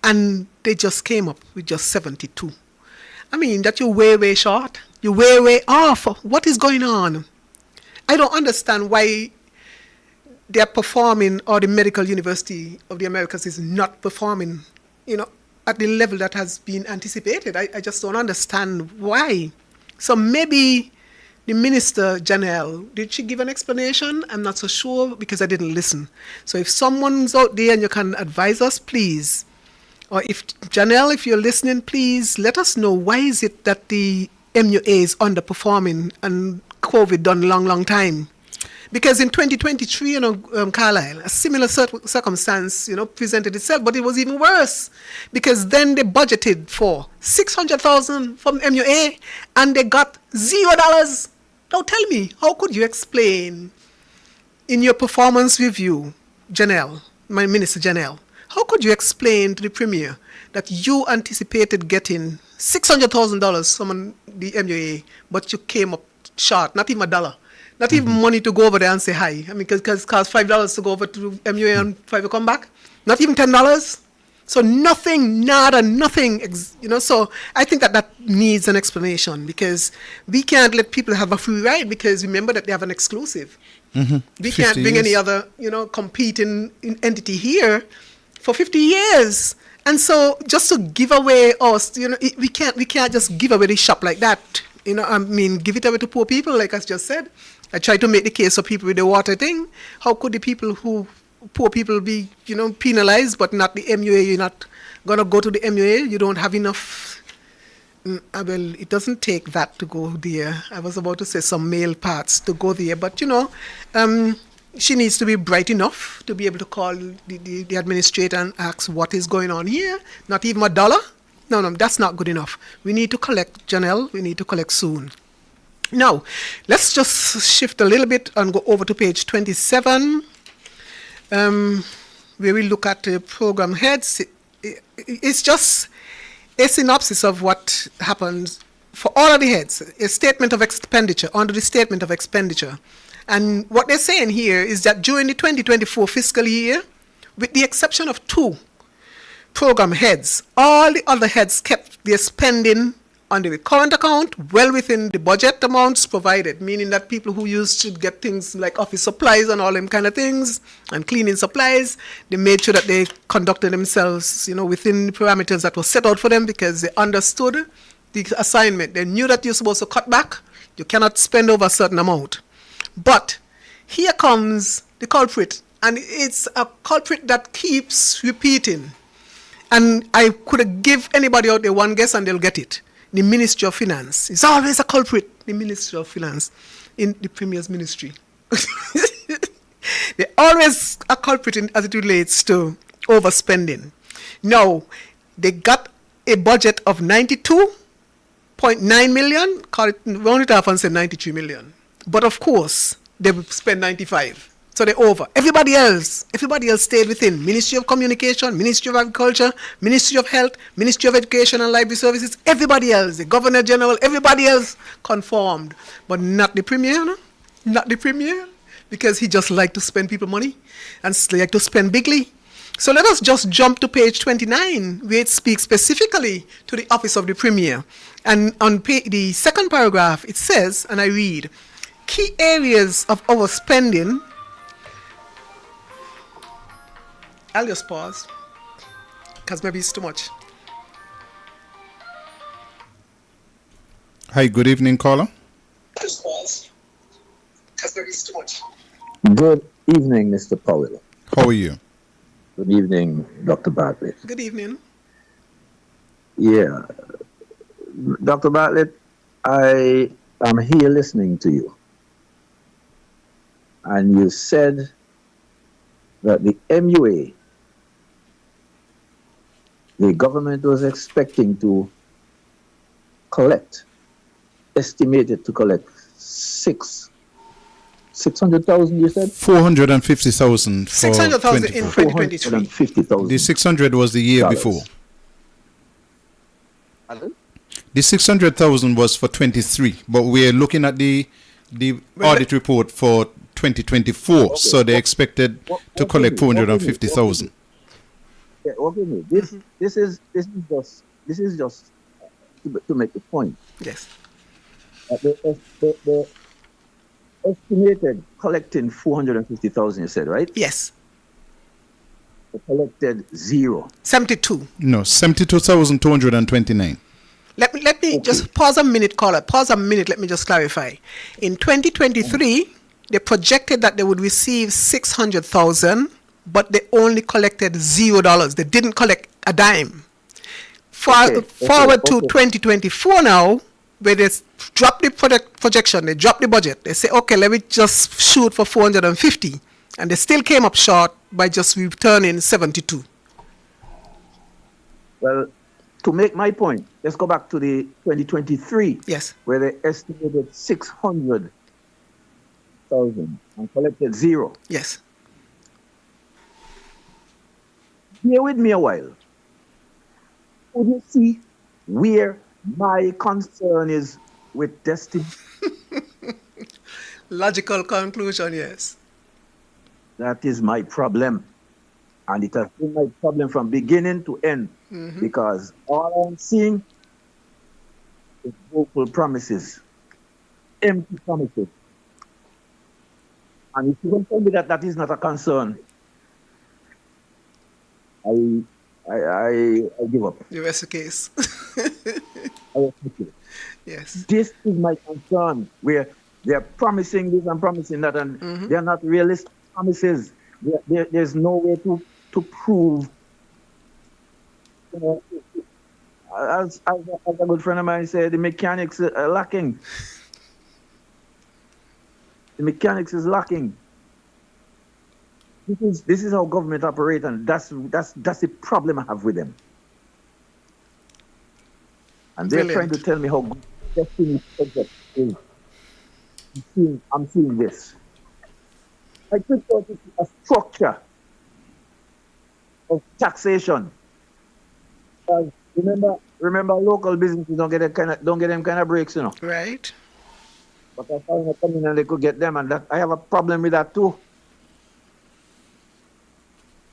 And they just came up with just 72. I mean, that you're way, way short. You're way, way off. What is going on? I don't understand why they're performing, or the Medical University of the Americas is not performing, at the level that has been anticipated. I just don't understand why. So maybe the Minister, Janelle, did she give an explanation? I'm not so sure because I didn't listen. So if someone's out there and you can advise us, please. Or if, Janelle, if you're listening, please let us know why is it that the MUA is underperforming and COVID done long, long time. Because in 2023, Carlisle, a similar circumstance, presented itself, but it was even worse. Because then they budgeted for $600,000 from MUA, and they got $0. Now tell me, how could you explain in your performance review, Janelle, my Minister Janelle, how could you explain to the Premier that you anticipated getting $600,000 from the MUA, but you came up short, not even a dollar? Not even money to go over there and say hi. I mean, because it costs $5 to go over to MUA and $5 to come back. Not even $10. So nothing, nada, nothing. So I think that needs an explanation, because we can't let people have a free ride, because remember that they have an exclusive. We can't bring any other, competing entity here for 50 years. And so just to give away us, we can't just give away the shop like that. Give it away to poor people, like I just said. I tried to make the case for people with the water thing. How could the poor people be, penalized, but not the MUA? You're not going to go to the MUA. You don't have enough. Well, it doesn't take that to go there. I was about to say some male parts to go there, but, she needs to be bright enough to be able to call the administrator and ask what is going on here. Not even a dollar. No, that's not good enough. We need to collect, Janelle. We need to collect soon. Now, let's just shift a little bit and go over to page 27, where we look at the program heads. It's just a synopsis of what happens for all of the heads, a statement of expenditure, under the statement of expenditure. And what they're saying here is that during the 2024 fiscal year, with the exception of 2 program heads, all the other heads kept their spending on the current account well within the budget amounts provided, meaning that people who used to get things like office supplies and all them kind of things and cleaning supplies, they made sure that they conducted themselves, within the parameters that were set out for them, because they understood the assignment. They knew that you're supposed to cut back. You cannot spend over a certain amount. But here comes the culprit, and it's a culprit that keeps repeating. And I could give anybody out there one guess and they'll get it. The Ministry of Finance. It's always a culprit, the Ministry of Finance, in the Premier's ministry. They're always a culprit as it relates to overspending. Now, they got a budget of 92.9 million, round it off and say 93 million. But of course, they will spend 95. So they're over. Everybody else stayed within. Ministry of Communication, Ministry of Agriculture, Ministry of Health, Ministry of Education and Library Services, everybody else, the Governor General, everybody else conformed. But not the Premier, no? Not the Premier, because he just liked to spend people money and like to spend bigly. So let us just jump to page 29, where it speaks specifically to the office of the Premier. And on the second paragraph, it says, and I read, key areas of overspending. I'll just pause, because maybe it's too much. Hi, good evening, caller. Just pause, because maybe it's too much. Good evening, Mr. Powell. How are you? Good evening, Dr. Bartlett. Good evening. Yeah. Dr. Bartlett, I am here listening to you. And you said that the MUA, the government was expecting to collect, estimated to collect 600,000, you said? 450,000 for 600,000 in 24. 2023. 450,000. The 600 was the year dollars. before. Pardon? The 600,000 was for 23, but we're looking at the audit report for 2024. Okay. So they expected to collect 450,000. Yeah, okay. This is just to make a point. Yes. The estimated collecting 450,000, you said, right? Yes. They collected zero. 72. No, 72,229. Let me just pause a minute, caller. Pause a minute. Let me just clarify. In 2023, they projected that they would receive 600,000, but they only collected $0. They didn't collect a dime. Forward to 2024 now, where they drop the projection, they drop the budget. They say, okay, let me just shoot for 450, and they still came up short by just returning 72. Well, to make my point, let's go back to the 2023. Yes. Where they estimated 600,000 and collected zero. Yes. Bear with me a while. Would you see where my concern is with destiny? Logical conclusion, yes. That is my problem. And it has been my problem from beginning to end. Because all I'm seeing is vocal promises, empty promises. And if you don't tell me that that is not a concern, I give up. The rest of the case. I respect it. Yes. This is my concern, where they're promising this and promising that, and they're not realistic promises. There's no way to prove. You know, as a good friend of mine said, the mechanics are lacking. The mechanics is lacking. This is how government operates, and that's the problem I have with them. And they're Brilliant. trying to tell me how good destiny project is. I'm seeing this. I prefer to see a structure of taxation. Remember, local businesses don't get them kind of breaks, you know. Right. But I found them coming and they could get them, and that I have a problem with that too.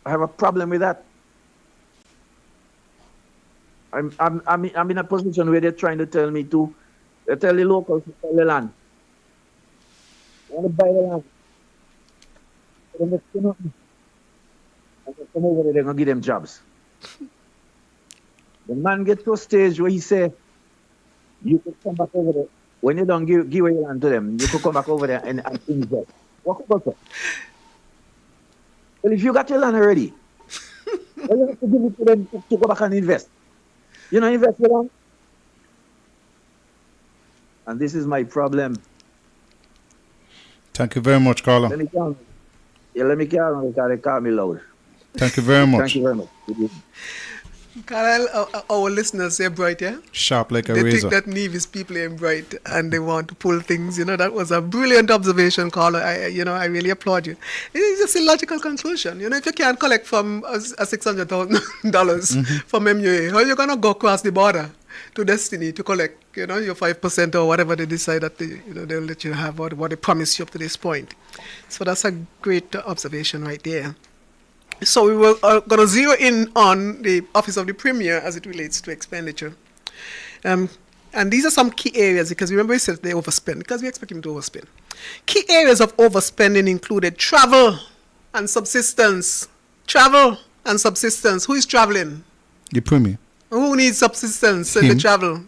I have a problem with that. I'm in a position where they're trying to tell me to tell the locals to sell the land. They want to buy the land. Then they come over there, they're gonna give them jobs. The man gets to a stage where he say, you could come back over there. When you don't give away land to them, you could come back over there and invest. What could go? Well, if you got your land already, well, you have to give it to them to go back and invest. You know, invest your land. And this is my problem. Thank you very much, caller. Let me carry on because they call me loud. Thank you very much. Thank you very much. Good evening. Carl, our listeners, they're bright, yeah? Sharp like a They razor. think that Nevis people ain't bright and they want to pull things. That was a brilliant observation, Carl. I really applaud you. It's just a logical conclusion. If you can't collect from a $600,000 from MUA, how are you going to go across the border to Destiny to collect, your 5% or whatever they decide that they'll let you have, or what they promise you up to this point. So that's a great observation right there. So we were going to zero in on the Office of the Premier as it relates to expenditure. And these are some key areas, because remember we said they overspend, because we expect them to overspend. Key areas of overspending included travel and subsistence. Travel and subsistence. Who is traveling? The Premier. Who needs subsistence in the Him. travel?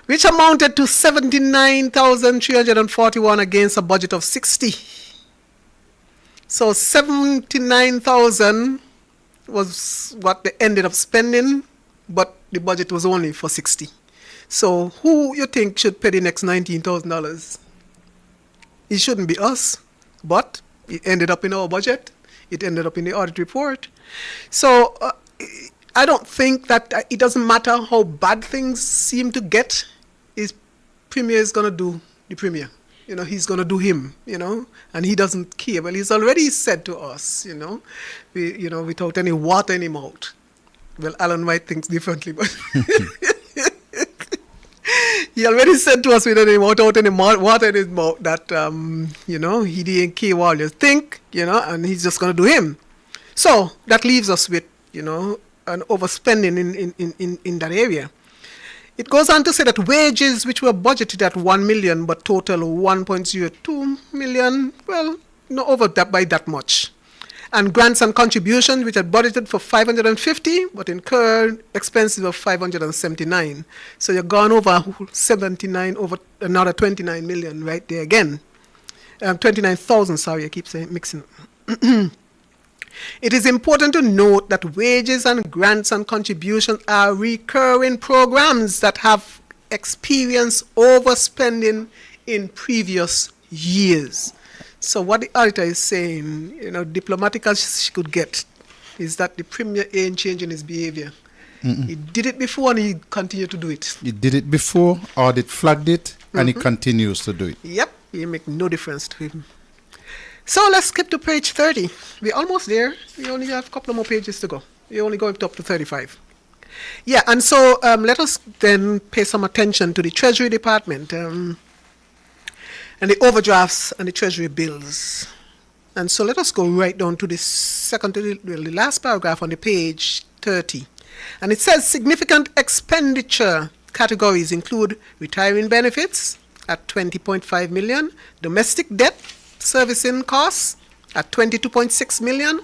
Which amounted to 79,341 against a budget of 60. So 79,000 was what they ended up spending, but the budget was only for 60. So who you think should pay the next $19,000? It shouldn't be us, but it ended up in our budget. It ended up in the audit report. So I don't think that it doesn't matter how bad things seem to get. His Premier is going to do the Premier. He's going to do him, and he doesn't care. Well, he's already said to us, without any water in his mouth. Well, Alan White thinks differently, but he already said to us without any water in his mouth that, he didn't care what you think, and he's just going to do him. So that leaves us with, an overspending in that area. It goes on to say that wages, which were budgeted at 1 million but total 1.02 million, well, not over that by that much. And grants and contributions, which had budgeted for 550 but incurred expenses of 579. So you've gone over 79 over another 29 million right there again. 29,000, sorry, I keep saying mixing. It is important to note that wages and grants and contributions are recurring programs that have experienced overspending in previous years. So what the auditor is saying, diplomatic as she could get, is that the Premier ain't changing his behavior. He did it before and he continued to do it. He did it before, audit flagged it, and he continues to do it. Yep, it make no difference to him. So let's skip to page 30. We're almost there. We only have a couple of more pages to go. We're only going up to 35. Yeah, and so let us then pay some attention to the Treasury Department and the overdrafts and the Treasury bills. And so let us go right down to the the last paragraph on the page 30. And it says significant expenditure categories include retiring benefits at 20.5 million, domestic debt servicing costs at 22.6 million,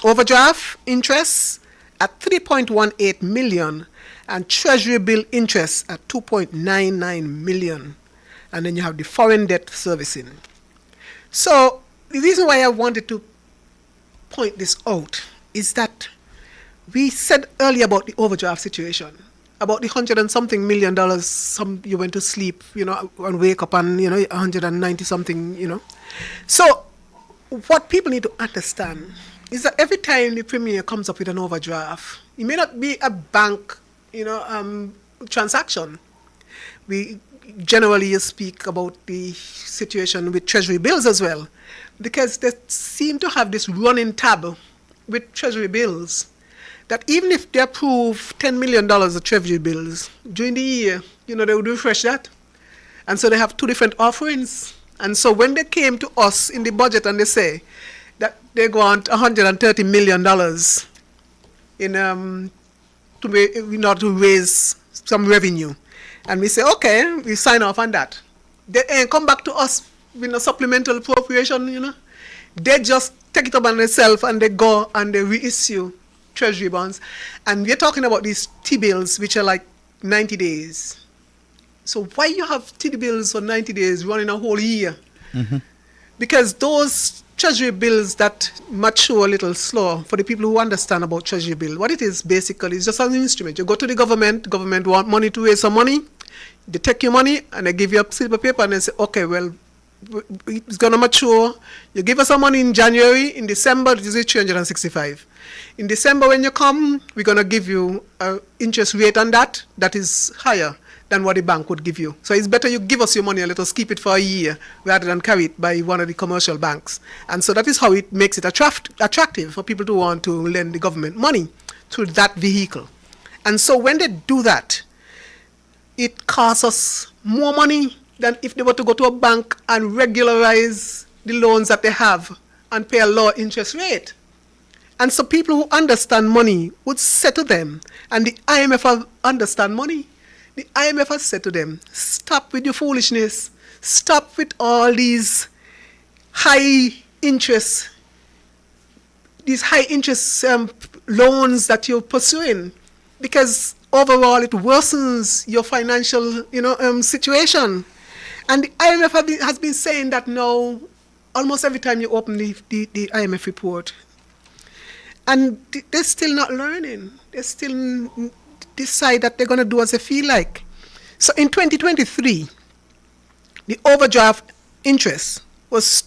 overdraft interest at 3.18 million, and treasury bill interest at 2.99 million. And then you have the foreign debt servicing. So the reason why I wanted to point this out is that we said earlier about the overdraft situation, about the $100 and something million. You went to sleep, and wake up and 190 something. So what people need to understand is that every time the Premier comes up with an overdraft, it may not be a bank, transaction. We generally speak about the situation with Treasury bills as well, because they seem to have this running tab with Treasury bills, that even if they approve $10 million of Treasury bills during the year, they would refresh that. And so they have two different offerings. And so when they came to us in the budget and they say that they want $130 million in order to raise some revenue, and we say, okay, we sign off on that, they ain't come back to us with a supplemental appropriation, They just take it up on themselves and they go and they reissue Treasury bonds. And we're talking about these T-bills, which are like 90 days. So why you have T-bills for 90 days running a whole year? Because those Treasury bills that mature a little slow, for the people who understand about Treasury bill, what it is basically is just an instrument. You go to the government want money to raise some money, they take your money and they give you a slip of paper and they say, okay, well, it's going to mature. You give us some money in January. In December, it is 365. In December, when you come, we're going to give you an interest rate on that is higher than what the bank would give you. So it's better you give us your money and let us keep it for a year rather than carry it by one of the commercial banks. And so that is how it makes it attractive for people to want to lend the government money through that vehicle. And so when they do that, it costs us more money than if they were to go to a bank and regularize the loans that they have and pay a lower interest rate. And so people who understand money would say to them, and the IMF understand money, the IMF has said to them, stop with your foolishness, stop with all these high interest loans that you're pursuing, because overall it worsens your financial situation. And the IMF has been saying that now almost every time you open the IMF report. And they're still not learning. They still decide that they're going to do as they feel like. So in 2023, the overdraft interest was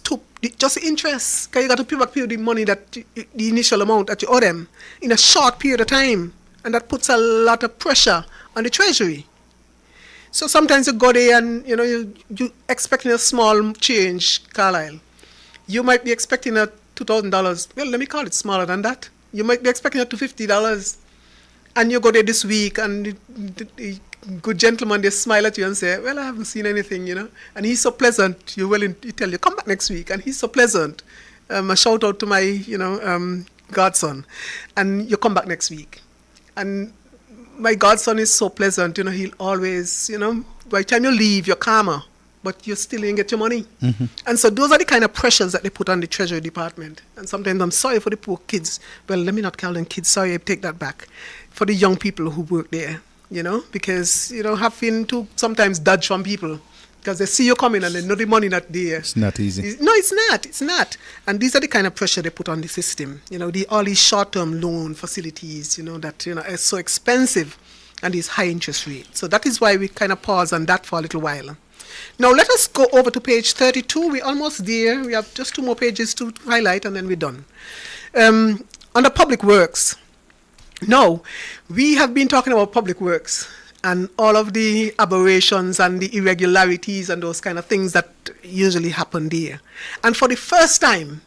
just the interest, because you got to pay back the money, that the initial amount that you owe them in a short period of time. And that puts a lot of pressure on the treasury. So sometimes you go there and you expecting a small change, Carlisle. You might be expecting a $2,000. Well, let me call it smaller than that. You might be expecting a $250. And you go there this week and the good gentleman, they smile at you and say, well, I haven't seen anything, And he's so pleasant. You're willing to tell you, come back next week. And he's so pleasant. A shout out to my, godson. And you come back next week. And my godson is so pleasant, he'll always, by the time you leave, you're calmer, but you still didn't get your money. Mm-hmm. And so those are the kind of pressures that they put on the Treasury Department. And sometimes I'm sorry for the poor kids. Well, let me not call them kids. Sorry, I take that back. For the young people who work there, because, having to sometimes dodge from people because they see you coming and they know the money not there. It's not easy. No, it's not. And these are the kind of pressure they put on the system. All these short-term loan facilities, that, are so expensive and these high interest rates. So that is why we kind of pause on that for a little while. Now let us go over to page 32. We're almost there. We have just 2 more pages to highlight and then we're done. Under public works. Now, we have been talking about public works and all of the aberrations and the irregularities and those kind of things that usually happen there. And for the first time,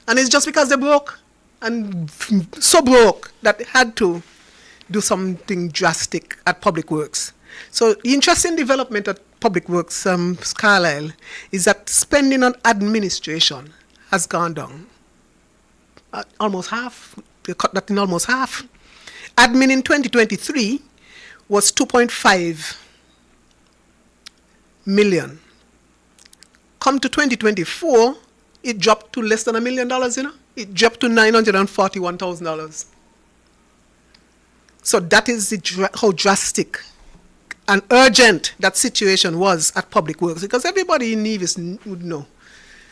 and it's just because they're broke, and so broke that they had to do something drastic at public works. So the interesting development at public works, Carlisle, is that spending on administration has gone down. Almost half. They cut that in almost half. Admin in 2023 was 2.5 million. Come to 2024, it dropped to less than $1 million, It dropped to $941,000. So that is how drastic and urgent that situation was at public works, because everybody in Nevis would know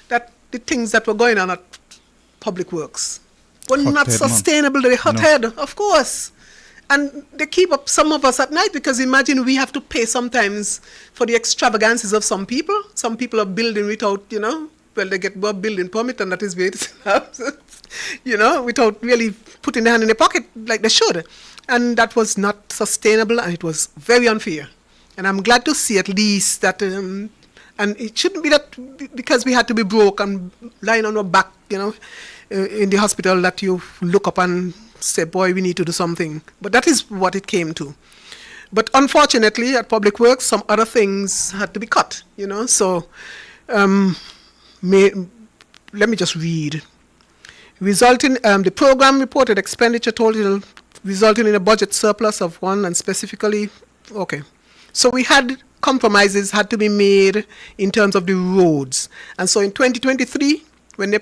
that the things that were going on at public works were not sustainable. They hot head, of course. And they keep up some of us at night, because imagine we have to pay sometimes for the extravagances of some people. Some people are building without, they get a building permit, and that is where it's, without really putting their hand in their pocket like they should. And that was not sustainable, and it was very unfair. And I'm glad to see at least that, and it shouldn't be that because we had to be broke and lying on our back, in the hospital, that you look up and say, boy, we need to do something. But that is what it came to. But unfortunately, at public works, some other things had to be cut, So let me just read. The program reported expenditure total resulting in a budget surplus of 1, and specifically, okay. So we had compromises had to be made in terms of the roads. And so in 2023, when they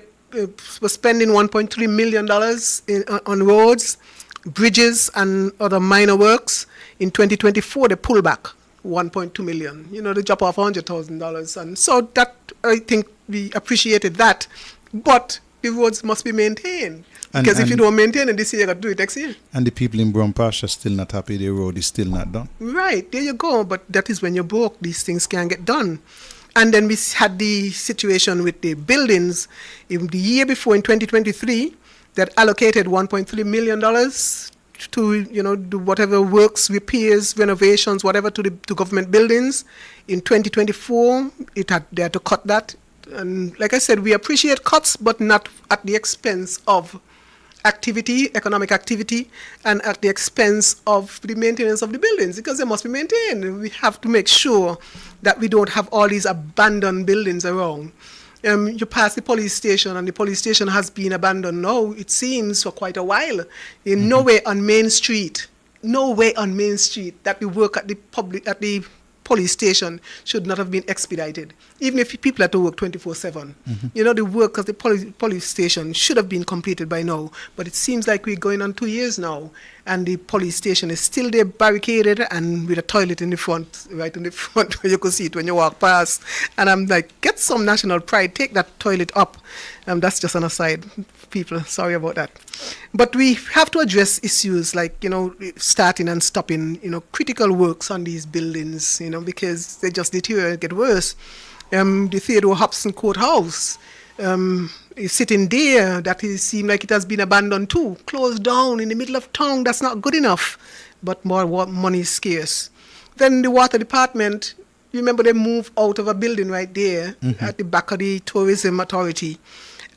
were spending $1.3 million on roads, bridges, and other minor works, in 2024, they pulled back $1.2 million. They drop off $100,000. And so that, I think we appreciated that. But the roads must be maintained. Because if you don't maintain it this year, you got to do it next year. And the people in Brown Pasture are still not happy. The road is still not done. Right, there you go. But that is when you're broke. These things can't get done. And then we had the situation with the buildings. In the year before, in 2023, that allocated $1.3 million to do whatever works, repairs, renovations, whatever to government buildings. In 2024, they had to cut that. And like I said, we appreciate cuts, but not at the expense of activity, economic activity, and at the expense of the maintenance of the buildings, because they must be maintained. We have to make sure that we don't have all these abandoned buildings around. You pass the police station, and the police station has been abandoned now, it seems, for quite a while. In nowhere on Main Street, that the work at the police station should not have been expedited, even if people had to work 24/7. The work at the police station should have been completed by now, but it seems like we're going on 2 years now, and the police station is still there, barricaded, and with a toilet in the front, right in the front, where you could see it when you walk past. And I'm like, get some national pride, take that toilet up. That's just an aside, people, sorry about that. But we have to address issues like, starting and stopping, critical works on these buildings, because they just deteriorate, get worse. The Theodore Hobson Courthouse is sitting there, that seems like it has been abandoned too, closed down in the middle of town. That's not good enough, but more money is scarce. Then the water department, you remember they moved out of a building right there at the back of the tourism authority.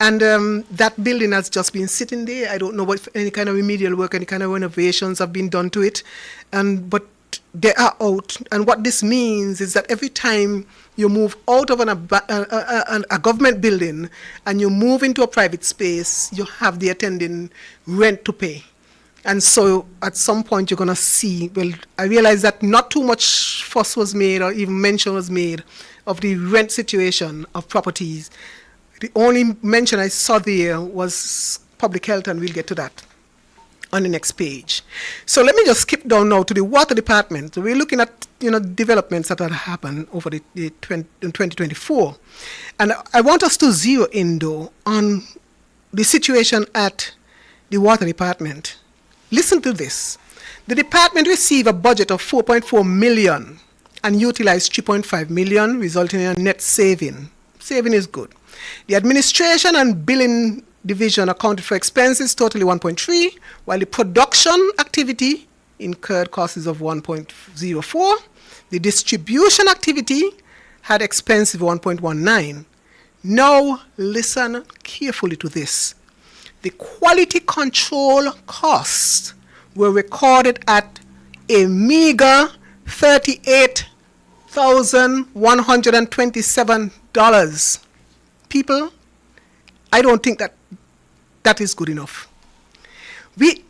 And that building has just been sitting there. I don't know what any kind of remedial work, any kind of renovations have been done to it. But they are out. And what this means is that every time you move out of a government building and you move into a private space, you have the attending rent to pay. And so at some point you're going to see, I realize that not too much fuss was made or even mention was made of the rent situation of properties. The only mention I saw there was public health, and we'll get to that on the next page. So let me just skip down now to the water department. We're looking at developments that have happened over in 2024. And I want us to zero in, though, on the situation at the water department. Listen to this. The department received a budget of $4.4 million and utilized $3.5 million, resulting in a net saving. Saving is good. The administration and billing division accounted for expenses totally 1.3, while the production activity incurred costs of 1.04. The distribution activity had expenses of 1.19. Now listen carefully to this. The quality control costs were recorded at a meager $38,127. People, I don't think that is good enough.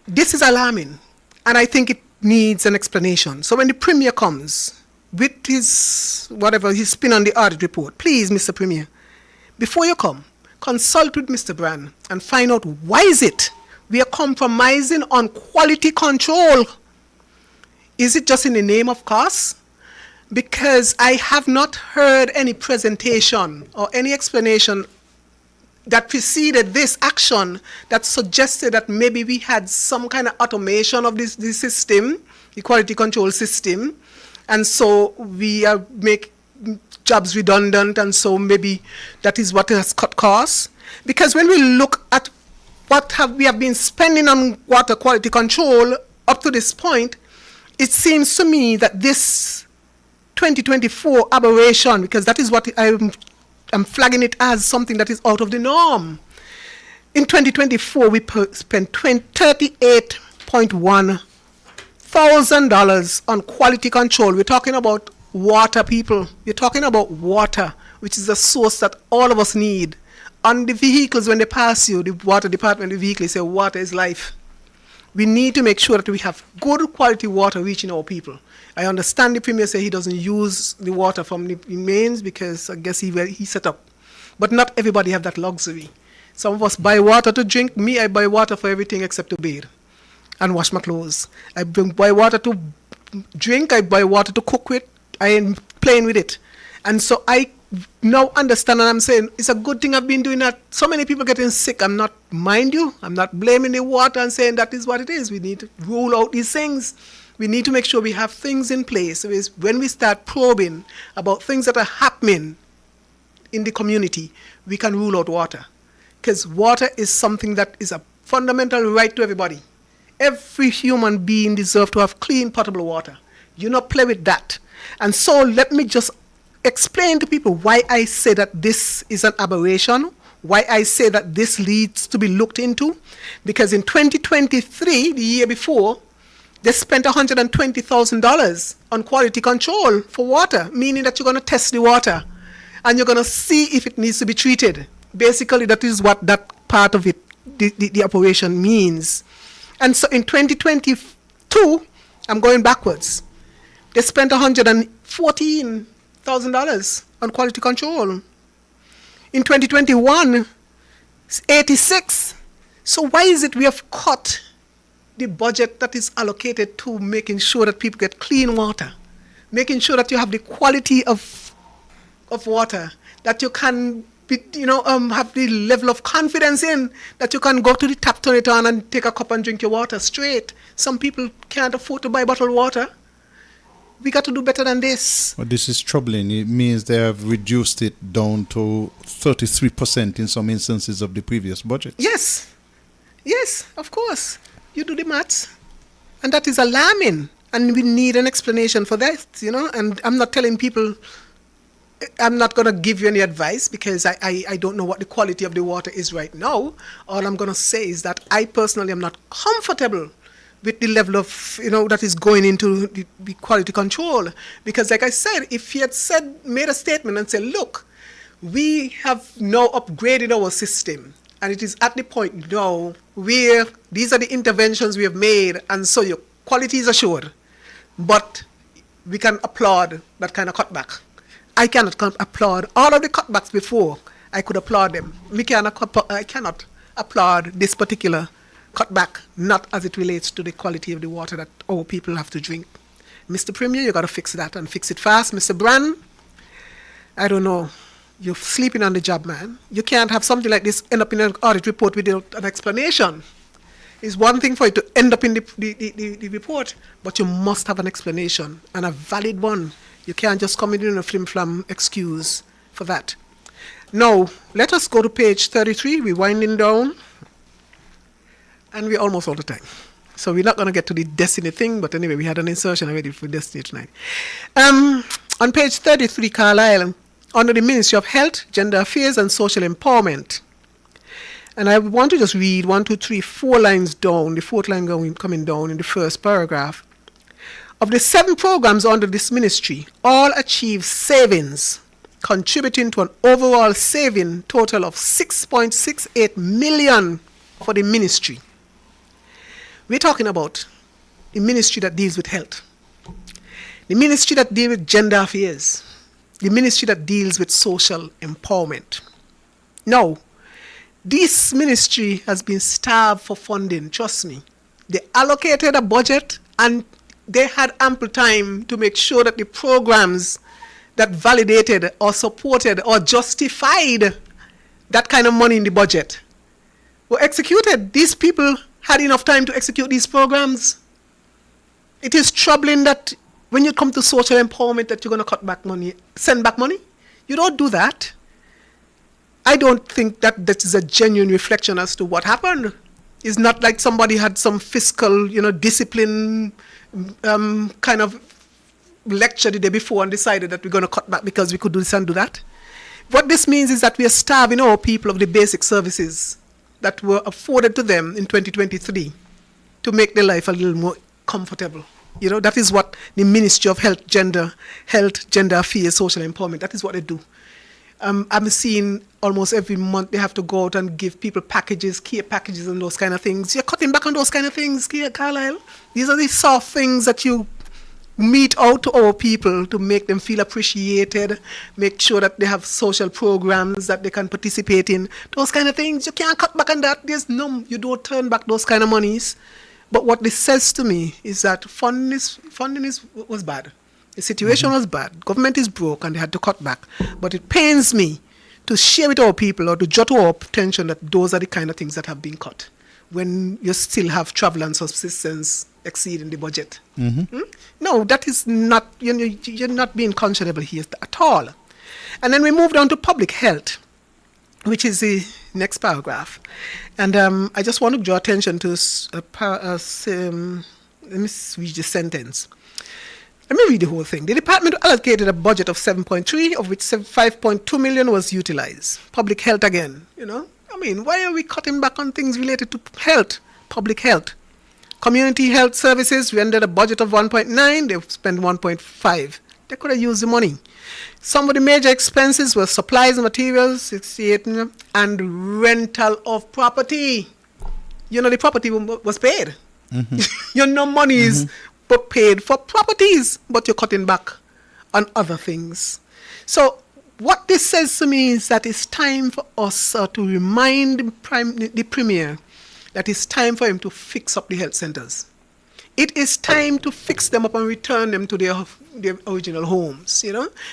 This is alarming, and I think it needs an explanation. So when the Premier comes with his spin on the audit report, please, Mr. Premier, before you come, consult with Mr. Brand and find out why is it we are compromising on quality control. Is it just in the name of cost? Because I have not heard any presentation or any explanation that preceded this action that suggested that maybe we had some kind of automation of this system, the quality control system, and so we make jobs redundant, and so maybe that is what has cut costs. Because when we look at what we have been spending on water quality control up to this point, it seems to me that this 2024 aberration, because that is what I'm flagging it as something that is out of the norm. In 2024, we spent $38.1 thousand on quality control. We're talking about water, people. We're talking about water, which is a source that all of us need. On the vehicles, when they pass you, the water department, the vehicle, say water is life. We need to make sure that we have good quality water reaching our people. I understand the Premier say he doesn't use the water from the mains because I guess he set up. But not everybody have that luxury. Some of us buy water to drink. Me, I buy water for everything except to bathe and wash my clothes. I buy water to drink. I buy water to cook with. I am playing with it. And so I now understand, and I'm saying it's a good thing I've been doing that. So many people getting sick. I'm not blaming the water and saying that is what it is. We need to rule out these things. We need to make sure we have things in place. So when we start probing about things that are happening in the community, we can rule out water. Because water is something that is a fundamental right to everybody. Every human being deserves to have clean, potable water. You not play with that. And so let me just explain to people why I say that this is an aberration, why I say that this needs to be looked into. Because in 2023, the year before, they spent $120,000 on quality control for water, meaning that you're going to test the water and you're going to see if it needs to be treated. Basically, that is what that part of it, the operation means. And so in 2022, I'm going backwards. They spent $114,000 on quality control. In 2021, it's 86. So why is it we have cut the budget that is allocated to making sure that people get clean water, making sure that you have the quality of water, that you can have the level of confidence in, that you can go to the tap, turn it on, and take a cup and drink your water straight. Some people can't afford to buy bottled water. We got to do better than this. Well, this is troubling. It means they have reduced it down to 33% in some instances of the previous budget. Yes, of course. You do the maths. And that is alarming. And we need an explanation for that, And I'm not telling people, I'm not going to give you any advice because I don't know what the quality of the water is right now. All I'm going to say is that I personally am not comfortable with the level of, that is going into the quality control. Because like I said, if he had made a statement and said, look, we have now upgraded our system, and it is at the point now where these are the interventions we have made, and so your quality is assured. But we can applaud that kind of cutback. I cannot applaud all of the cutbacks before. I could applaud them. I cannot applaud this particular cutback, not as it relates to the quality of the water that our people have to drink. Mr. Premier, you got to fix that and fix it fast. Mr. Brand, I don't know. You're sleeping on the job, man. You can't have something like this end up in an audit report without an explanation. It's one thing for it to end up in the report, but you must have an explanation, and a valid one. You can't just come in a flim-flam excuse for that. Now, let us go to page 33. We're winding down, and we're almost all the time. So we're not going to get to the destiny thing, but anyway, we had an insertion already for destiny tonight. On page 33, Carlisle, under the Ministry of Health, Gender Affairs and Social Empowerment. And I want to just read 1, 2, 3, 4 lines down, the fourth line coming down in the first paragraph. Of the 7 programs under this ministry, all achieve savings, contributing to an overall saving total of 6.68 million for the ministry. We're talking about the ministry that deals with health, the ministry that deals with gender affairs, the ministry that deals with social empowerment. Now, this ministry has been starved for funding, trust me. They allocated a budget and they had ample time to make sure that the programs that validated or supported or justified that kind of money in the budget were executed. These people had enough time to execute these programs. It is troubling that when you come to social empowerment that you're going to cut back money, send back money. You don't do that. I don't think that is a genuine reflection as to what happened. It's not like somebody had some fiscal, discipline kind of lecture the day before and decided that we're going to cut back because we could do this and do that. What this means is that we are starving our people of the basic services that were afforded to them in 2023 to make their life a little more comfortable. That is what the Ministry of Health, Gender Affairs, Social Empowerment, that is what they do. I'm seeing almost every month they have to go out and give people packages, care packages and those kind of things. You're cutting back on those kind of things, Carlisle. These are the soft things that you mete out to our people to make them feel appreciated, make sure that they have social programs that they can participate in. Those kind of things, you can't cut back on that. You don't turn back those kind of monies. But what this says to me is that funding was bad. The situation was bad. Government is broke and they had to cut back. But it pains me to share with our people or to draw to our attention that those are the kind of things that have been cut when you still have travel and subsistence exceeding the budget. No, that is not, you're not being conscionable here at all. And then we moved on to public health, which is the next paragraph. And I just want to draw attention to let me read the sentence. Let me read the whole thing. The department allocated a budget of 7.3, of which 5.2 million was utilized. Public health again, I mean, why are we cutting back on things related to health, public health? Community health services rendered a budget of 1.9, they've spent 1.5. They could have used the money. Some of the major expenses were supplies and materials, 68, and rental of property. The property was paid. Money is paid for properties, but you're cutting back on other things. So what this says to me is that it's time for us to remind the Premier that it's time for him to fix up the health centers. It is time to fix them up and return them to their original homes,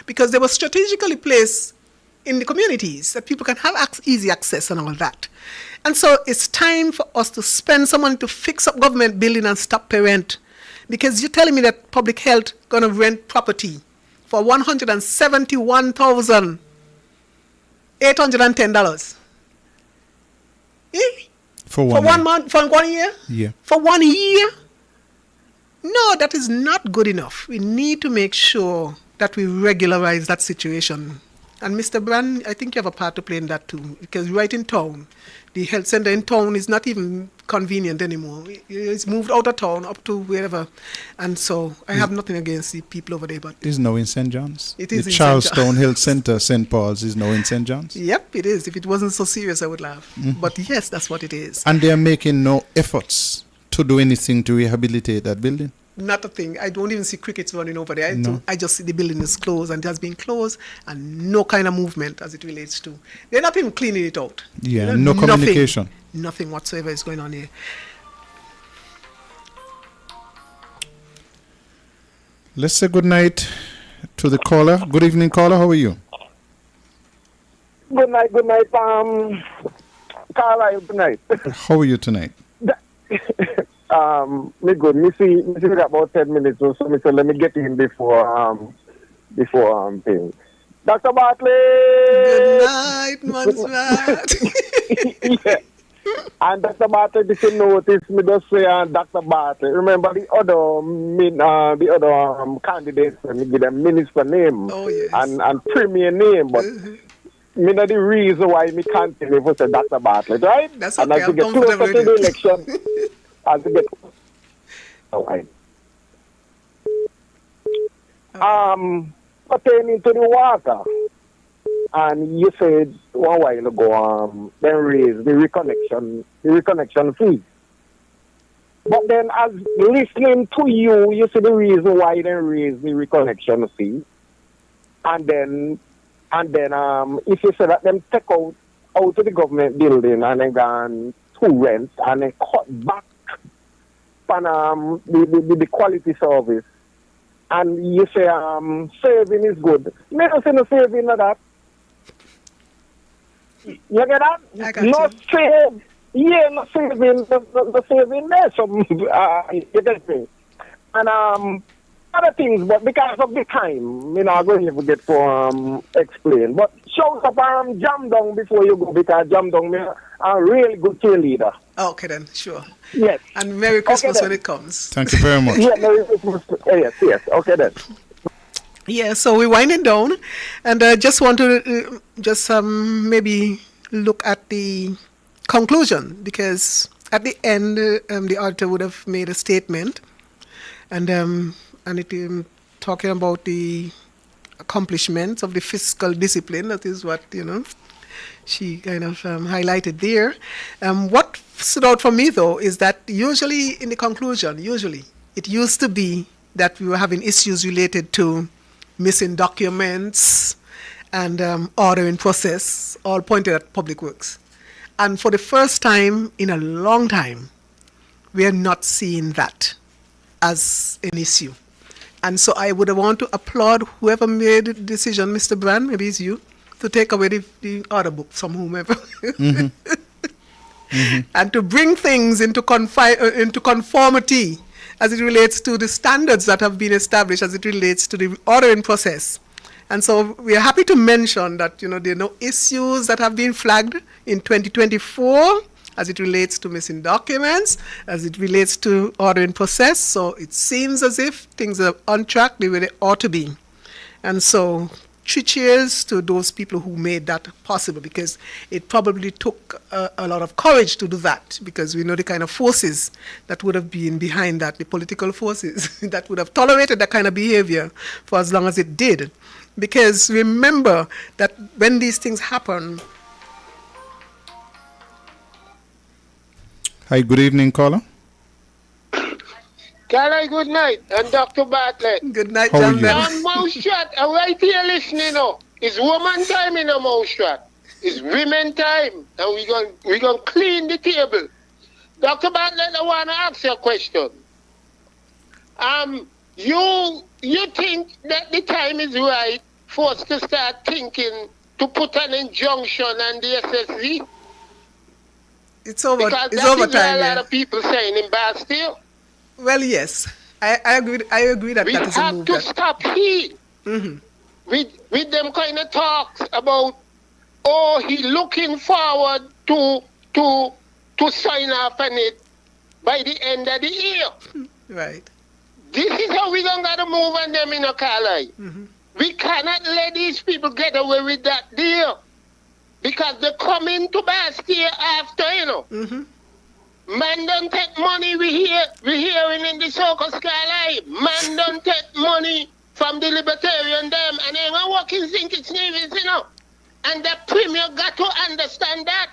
because they were strategically placed in the communities that people can have easy access and all that. And so it's time for us to spend some money to fix up government building and stop pay rent. Because you're telling me that public health going to rent property for $171,810. For For 1 month, for 1 year? Yeah. For 1 year? No, that is not good enough. We need to make sure that we regularize that situation. And Mr. Brand, I think you have a part to play in that too, because right in town, the health center in town is not even convenient anymore. It's moved out of town up to wherever. And so I have nothing against the people over there, but It is now in St. John's. It is the in St. Charlestown John's. Health Center, St. Paul's, is now in St. John's. yep, it is. If it wasn't so serious, I would laugh. But yes, that's what it is. And they are making no efforts to do anything to rehabilitate that building. Not a thing. I don't even see crickets running over there. No. I just see the building is closed and it has been closed and no kind of movement as it relates to. They're not even cleaning it out. Yeah, no communication. Nothing whatsoever is going on here. Let's say good night to the caller. Good evening, caller. How are you? Good night, Carlisle, good night. How are you tonight? Me good. Me see about 10 minutes or so. Me say let me get in before thing. Dr. Bartley. Good night, Mansrat. Yeah. And Dr. Bartley, if you notice, me just say Dr. Bartley. Remember the other candidates, me give them minister name Oh, yes. and premier name, but me know the reason why me continue to say Dr. Bartley, right? That's and okay, as we I'm get closer comfortable to the with it. election, as we get pertaining to the water, and you said one while ago, then raise the reconnection fee. But then, as listening to you, you see the reason why they raise the reconnection fee, and then if you say that them take out of the government building and then gone to rent and then cut back on the quality service, and you say saving is good. Me don't see no saving of that. You get that? I got no you. save. Yeah, no saving. The saving there. So you get me. And other things, but because of the time, I'm going to forget to explain. But shout up Jam Down before you go, because Jam Down is a really good cheerleader. Okay then, sure. Yes. And Merry Christmas then. when it comes. Thank you very much. Yeah, Merry Christmas. Yes. Okay then. Yeah, so we're winding down, and I just want to maybe look at the conclusion, because at the end the auditor would have made a statement, and it talking about the accomplishments of the fiscal discipline. That is what she kind of highlighted there. What stood out for me though is that usually in the conclusion, it used to be that we were having issues related to missing documents and order in process, all pointed at public works. And for the first time in a long time, we are not seeing that as an issue. And so I would want to applaud whoever made the decision, Mr. Brand, maybe it's you, to take away the order book from whomever. And to bring things into conformity as it relates to the standards that have been established, as it relates to the order in process And so we are happy to mention that, there are no issues that have been flagged in 2024 as it relates to missing documents, as it relates to order in process. So it seems as if things are on track the way they ought to be. And so 3 cheers to those people who made that possible, because it probably took a lot of courage to do that, because we know the kind of forces that would have been behind that, the political forces that would have tolerated that kind of behavior for as long as it did. Because remember that when these things happen... Hi, good evening, caller. Carla, good night. And Dr. Bartlett. Good night, How are you? On Mouse Chat, I'm right here listening now. It's woman time in a Mouse Chat. It's women time. And we're gonna clean the table. Dr. Bartlett, I want to ask you a question. You think that the time is right for us to start thinking to put an injunction on the SSV? It's over. Because It's that over is what time. a lot Yeah. of people saying in Bastille. Well, yes, I agree. I agree that We that is a have move. to That, stop here with them kind of talks about, oh, he looking forward to sign off on it by the end of the year. right. This is how we don't gotta move on them in a Carlisle. We cannot let these people get away with that deal, because they come into Bastille after, Man don't take money, we hearing in the Circus Carlisle. Man don't take money from the Libertarian them, and they ain't walking think it's Nevis, And the Premier got to understand that.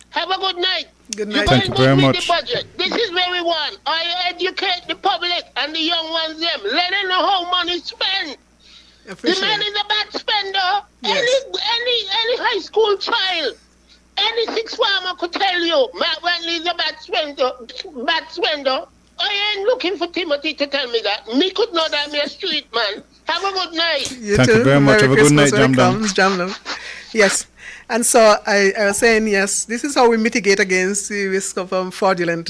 Have a good night. Good You night. Thank going you very good much. with the budget. This is where we want. I educate the public and the young ones them. Let them know how money spent. The man is a bad spender. Yes. Any high school child, any sixth farmer could tell you, Matt Wentley is a bad spender. I ain't looking for Timothy to tell me that. Me could know that me a street man. Have a good night. Thank you very much. Merry Have a good Christmas night, when it Jamdam. comes, Jamdam. Yes. And so I was saying, yes, this is how we mitigate against the risk of fraudulent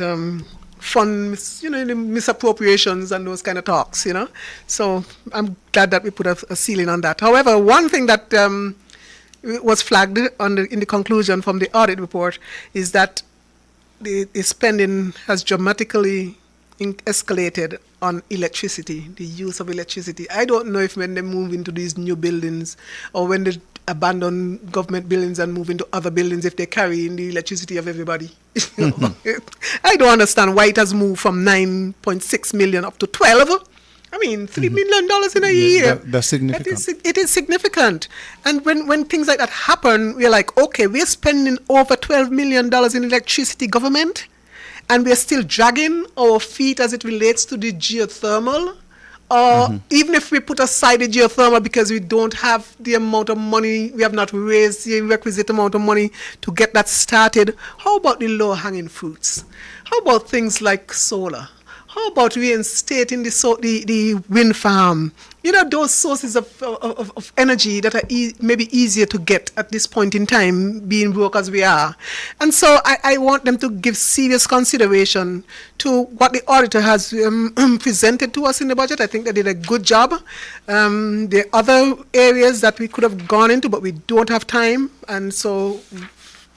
fund, the misappropriations and those kind of talks, So I'm glad that we put a ceiling on that. However, one thing that was flagged in the conclusion from the audit report is that the spending has dramatically escalated on electricity, the use of electricity. I don't know if when they move into these new buildings or when they abandon government buildings and move into other buildings, if they carry in the electricity of everybody. I don't understand why it has moved from 9.6 million up to 12. I mean, $3 million in a year. That's significant. It is significant. And when things like that happen, we're like, okay, we're spending over $12 million in electricity, government, and we're still dragging our feet as it relates to the geothermal. Or even if we put aside the geothermal because we don't have the amount of money, we have not raised the requisite amount of money to get that started, how about the low-hanging fruits? How about things like solar? How about reinstating the wind farm? Those sources of energy that are maybe easier to get at this point in time, being broke as we are. And so I want them to give serious consideration to what the auditor has presented to us in the budget. I think they did a good job. There are other areas that we could have gone into, but we don't have time. And so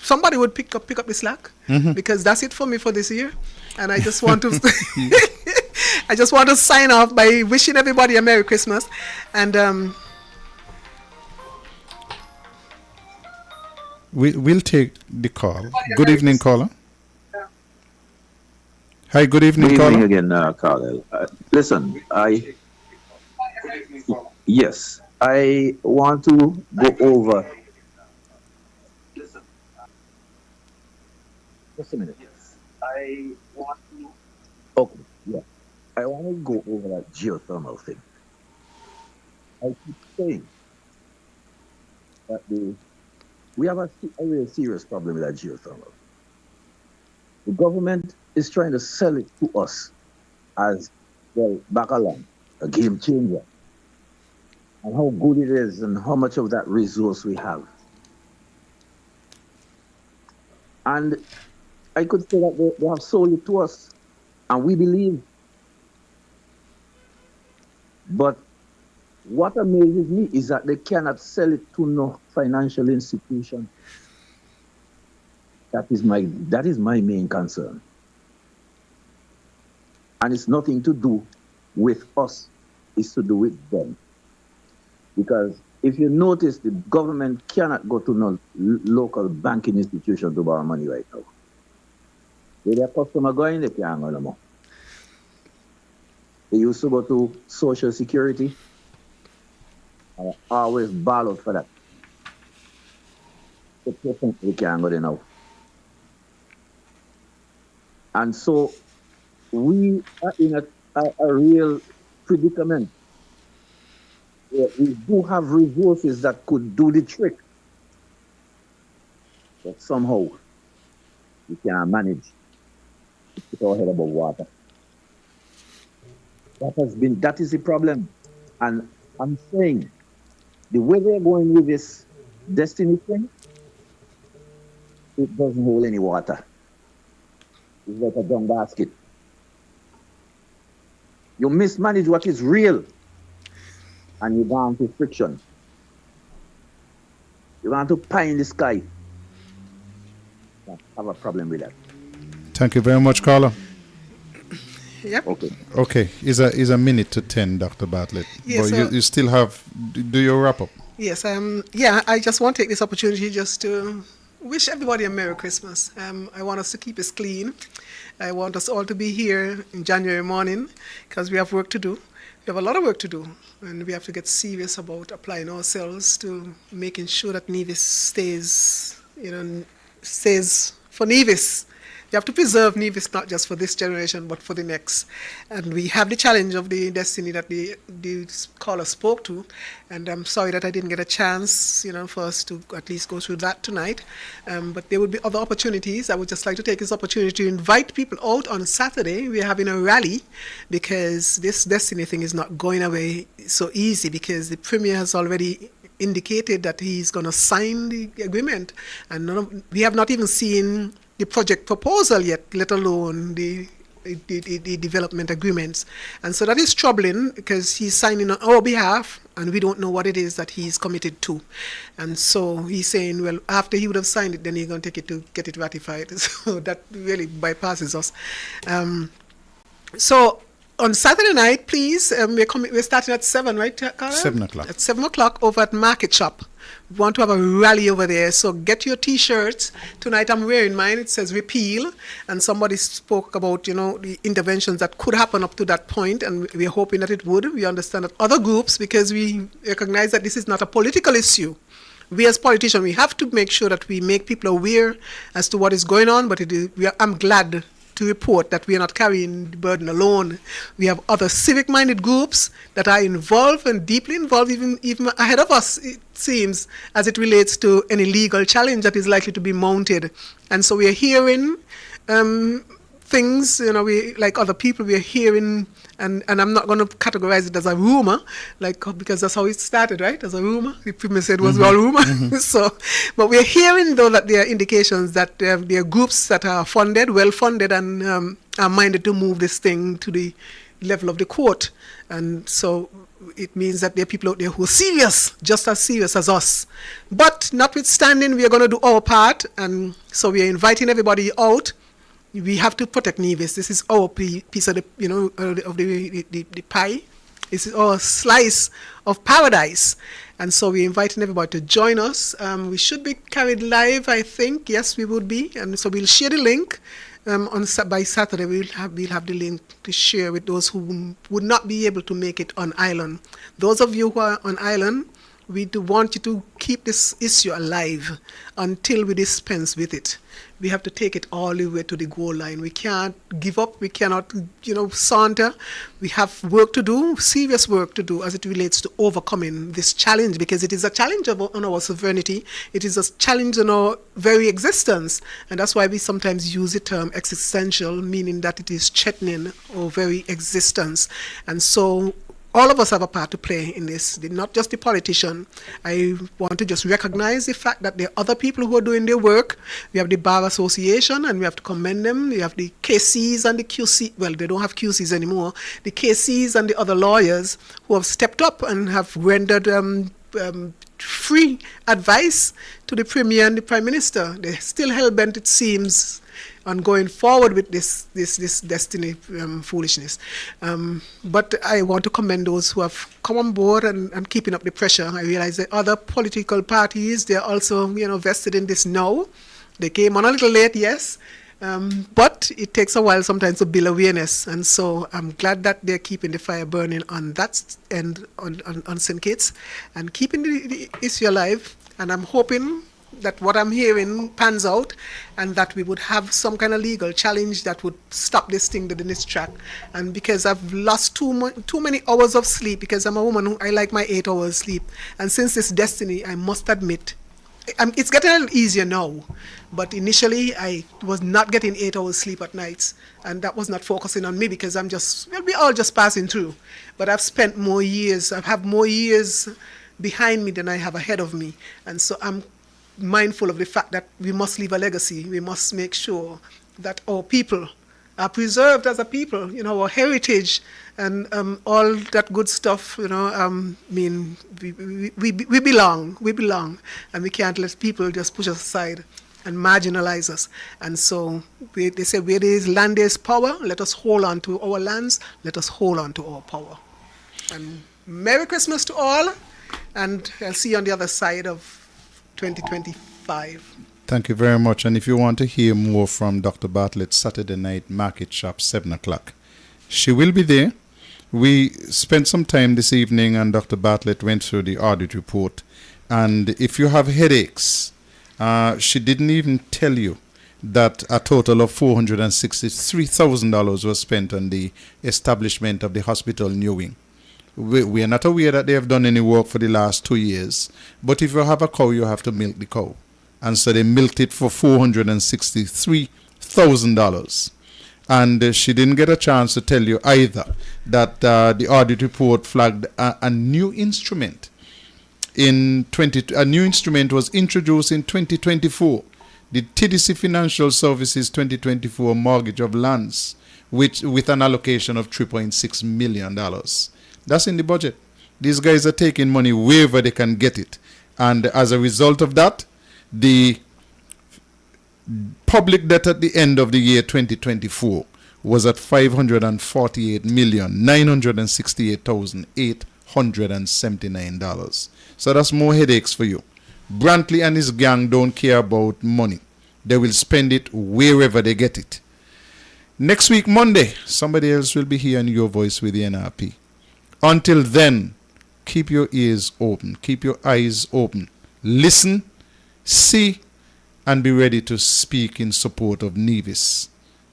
somebody would pick up the slack, because that's it for me for this year. And I just want to I just want to sign off by wishing everybody a Merry Christmas. And We'll take the call. Good evening, caller. Hi, good evening, Good evening caller. again, Carl. Listen, yes, I want to go over. Just a minute. Okay, yeah. I want to go over that geothermal thing. I keep saying that we have a really serious problem with that geothermal. The government is trying to sell it to us as, well, Bakalan, a game changer, and how good it is and how much of that resource we have. And I could say that they have sold it to us, and we believe. But What amazes me is that they cannot sell it to no financial institution. That is my main concern. And it's nothing to do with us, it's to do with them. Because if you notice, the government cannot go to no local banking institution to borrow money right now. Where their customer going, they can't go no more. They used to go to Social Security. I always ball out for that. They can't go there now. And so we are in a real predicament. We do have resources that could do the trick, but somehow we can't manage to put our head above water. That is the problem. And I'm saying, the way they're going with this destiny thing, it doesn't hold any water. It's like a dung basket. You mismanage what is real, and you go into friction. You want to pie in the sky. I have a problem with that. Thank you very much, Carla. Yep. Okay. Okay, is a minute to 10, Dr. Bartlett. Yes, But you still have, do your wrap up. Yes, I just want to take this opportunity just to wish everybody a Merry Christmas. I want us to keep us clean. I want us all to be here in January morning because we have work to do. We have a lot of work to do, and we have to get serious about applying ourselves to making sure that Nevis stays for Nevis. You have to preserve Nevis not just for this generation, but for the next. And we have the challenge of the destiny that the caller spoke to. And I'm sorry that I didn't get a chance, for us to at least go through that tonight. But there would be other opportunities. I would just like to take this opportunity to invite people out on Saturday. We're having a rally because this destiny thing is not going away so easy because the Premier has already indicated that he's going to sign the agreement. And we have not even seen the project proposal yet, let alone the development agreements. And so that is troubling because he's signing on our behalf and we don't know what it is that he's committed to. And so he's saying, well, after he would have signed it, then he's going to take it to get it ratified. So that really bypasses us. So on Saturday night, please, we're starting at 7, right, Carla? 7 o'clock. At 7 o'clock over at Market Shop. We want to have a rally over there, so get your T-shirts. Tonight I'm wearing mine. It says repeal, and somebody spoke about, the interventions that could happen up to that point, and we're hoping that it would. We understand that other groups, because we recognize that this is not a political issue. We as politicians, we have to make sure that we make people aware as to what is going on, but I'm glad to report that we are not carrying the burden alone. We have other civic-minded groups that are involved and deeply involved, even ahead of us, it seems, as it relates to any legal challenge that is likely to be mounted. And so we are hearing things, we, like other people, we are hearing, and I'm not going to categorize it as a rumor, because that's how it started, right? As a rumor. The Premier said it was all rumor. So, but we are hearing, though, that there are indications that there are groups that are funded, well-funded, and are minded to move this thing to the level of the court. And so it means that there are people out there who are serious, just as serious as us. But notwithstanding, we are going to do our part, and so we are inviting everybody out. We have to protect Nevis. This is our piece of the pie. This is our slice of paradise. And so we're inviting everybody to join us. We should be carried live, I think. Yes, we would be. And so we'll share the link. By Saturday, we'll have the link to share with those who would not be able to make it on island. Those of you who are on island, we do want you to keep this issue alive until we dispense with it. We have to take it all the way to the goal line. We can't give up. We cannot, saunter. We have work to do, serious work to do as it relates to overcoming this challenge, because it is a challenge on our sovereignty. It is a challenge on our very existence. And that's why we sometimes use the term existential, meaning that it is threatening our very existence. And so all of us have a part to play in this, not just the politician. I want to just recognize the fact that there are other people who are doing their work. We have the Bar Association, and we have to commend them. We have the KCs and the QC, well, they don't have QCs anymore, the KCs and the other lawyers who have stepped up and have rendered free advice to the Premier and the Prime Minister. They're still hell-bent, it seems, on going forward with this destiny foolishness. But I want to commend those who have come on board and keeping up the pressure. I realize that other political parties, they're also, vested in this now. They came on a little late, yes, but it takes a while sometimes to build awareness. And so I'm glad that they're keeping the fire burning on that end, on St. Kitts, and keeping the issue alive. And I'm hoping that what I'm hearing pans out, and that we would have some kind of legal challenge that would stop this thing dead in its track. And because I've lost too many hours of sleep, because I'm a woman who I like my 8 hours sleep, and since this destiny, I must admit, it's getting a little easier now, but initially I was not getting 8 hours sleep at nights, and that was not focusing on me, because we're all just passing through. But I've spent more years, I have more years behind me than I have ahead of me, and so I'm mindful of the fact that we must leave a legacy. We must make sure that our people are preserved as a people, our heritage and all that good stuff, we belong, and we can't let people just push us aside and marginalize us. And so they say, where there is land, there is power. Let us hold on to our lands. Let us hold on to our power. And Merry Christmas to all, and I'll see you on the other side of 2025. Thank you very much. And if you want to hear more from Dr. Bartlett, Saturday night market shop, 7 o'clock, she will be there. We spent some time this evening, and Dr. Bartlett went through the audit report. And if you have headaches, she didn't even tell you that a total of $463,000 was spent on the establishment of the hospital in New Wing. We are not aware that they have done any work for the last 2 years. But if you have a cow, you have to milk the cow. And so they milked it for $463,000. And she didn't get a chance to tell you either that the audit report flagged a new instrument. A new instrument was introduced in 2024. The TDC Financial Services 2024 mortgage of lands, with an allocation of $3.6 million. That's in the budget. These guys are taking money wherever they can get it. And as a result of that, the public debt at the end of the year 2024 was at $548,968,879. So that's more headaches for you. Brantley and his gang don't care about money. They will spend it wherever they get it. Next week, Monday, somebody else will be hearing your voice with the NRP. Until then, keep your ears open, keep your eyes open, listen, see, and be ready to speak in support of Nevis,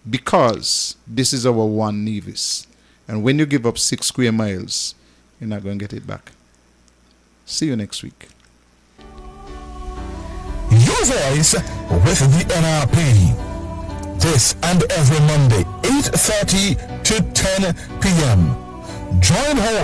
because this is our one Nevis. And when you give up 6 square miles, you're not going to get it back. See you next week. Your voice with the NRP. This and every Monday, 8:30 to 10 p.m. Join host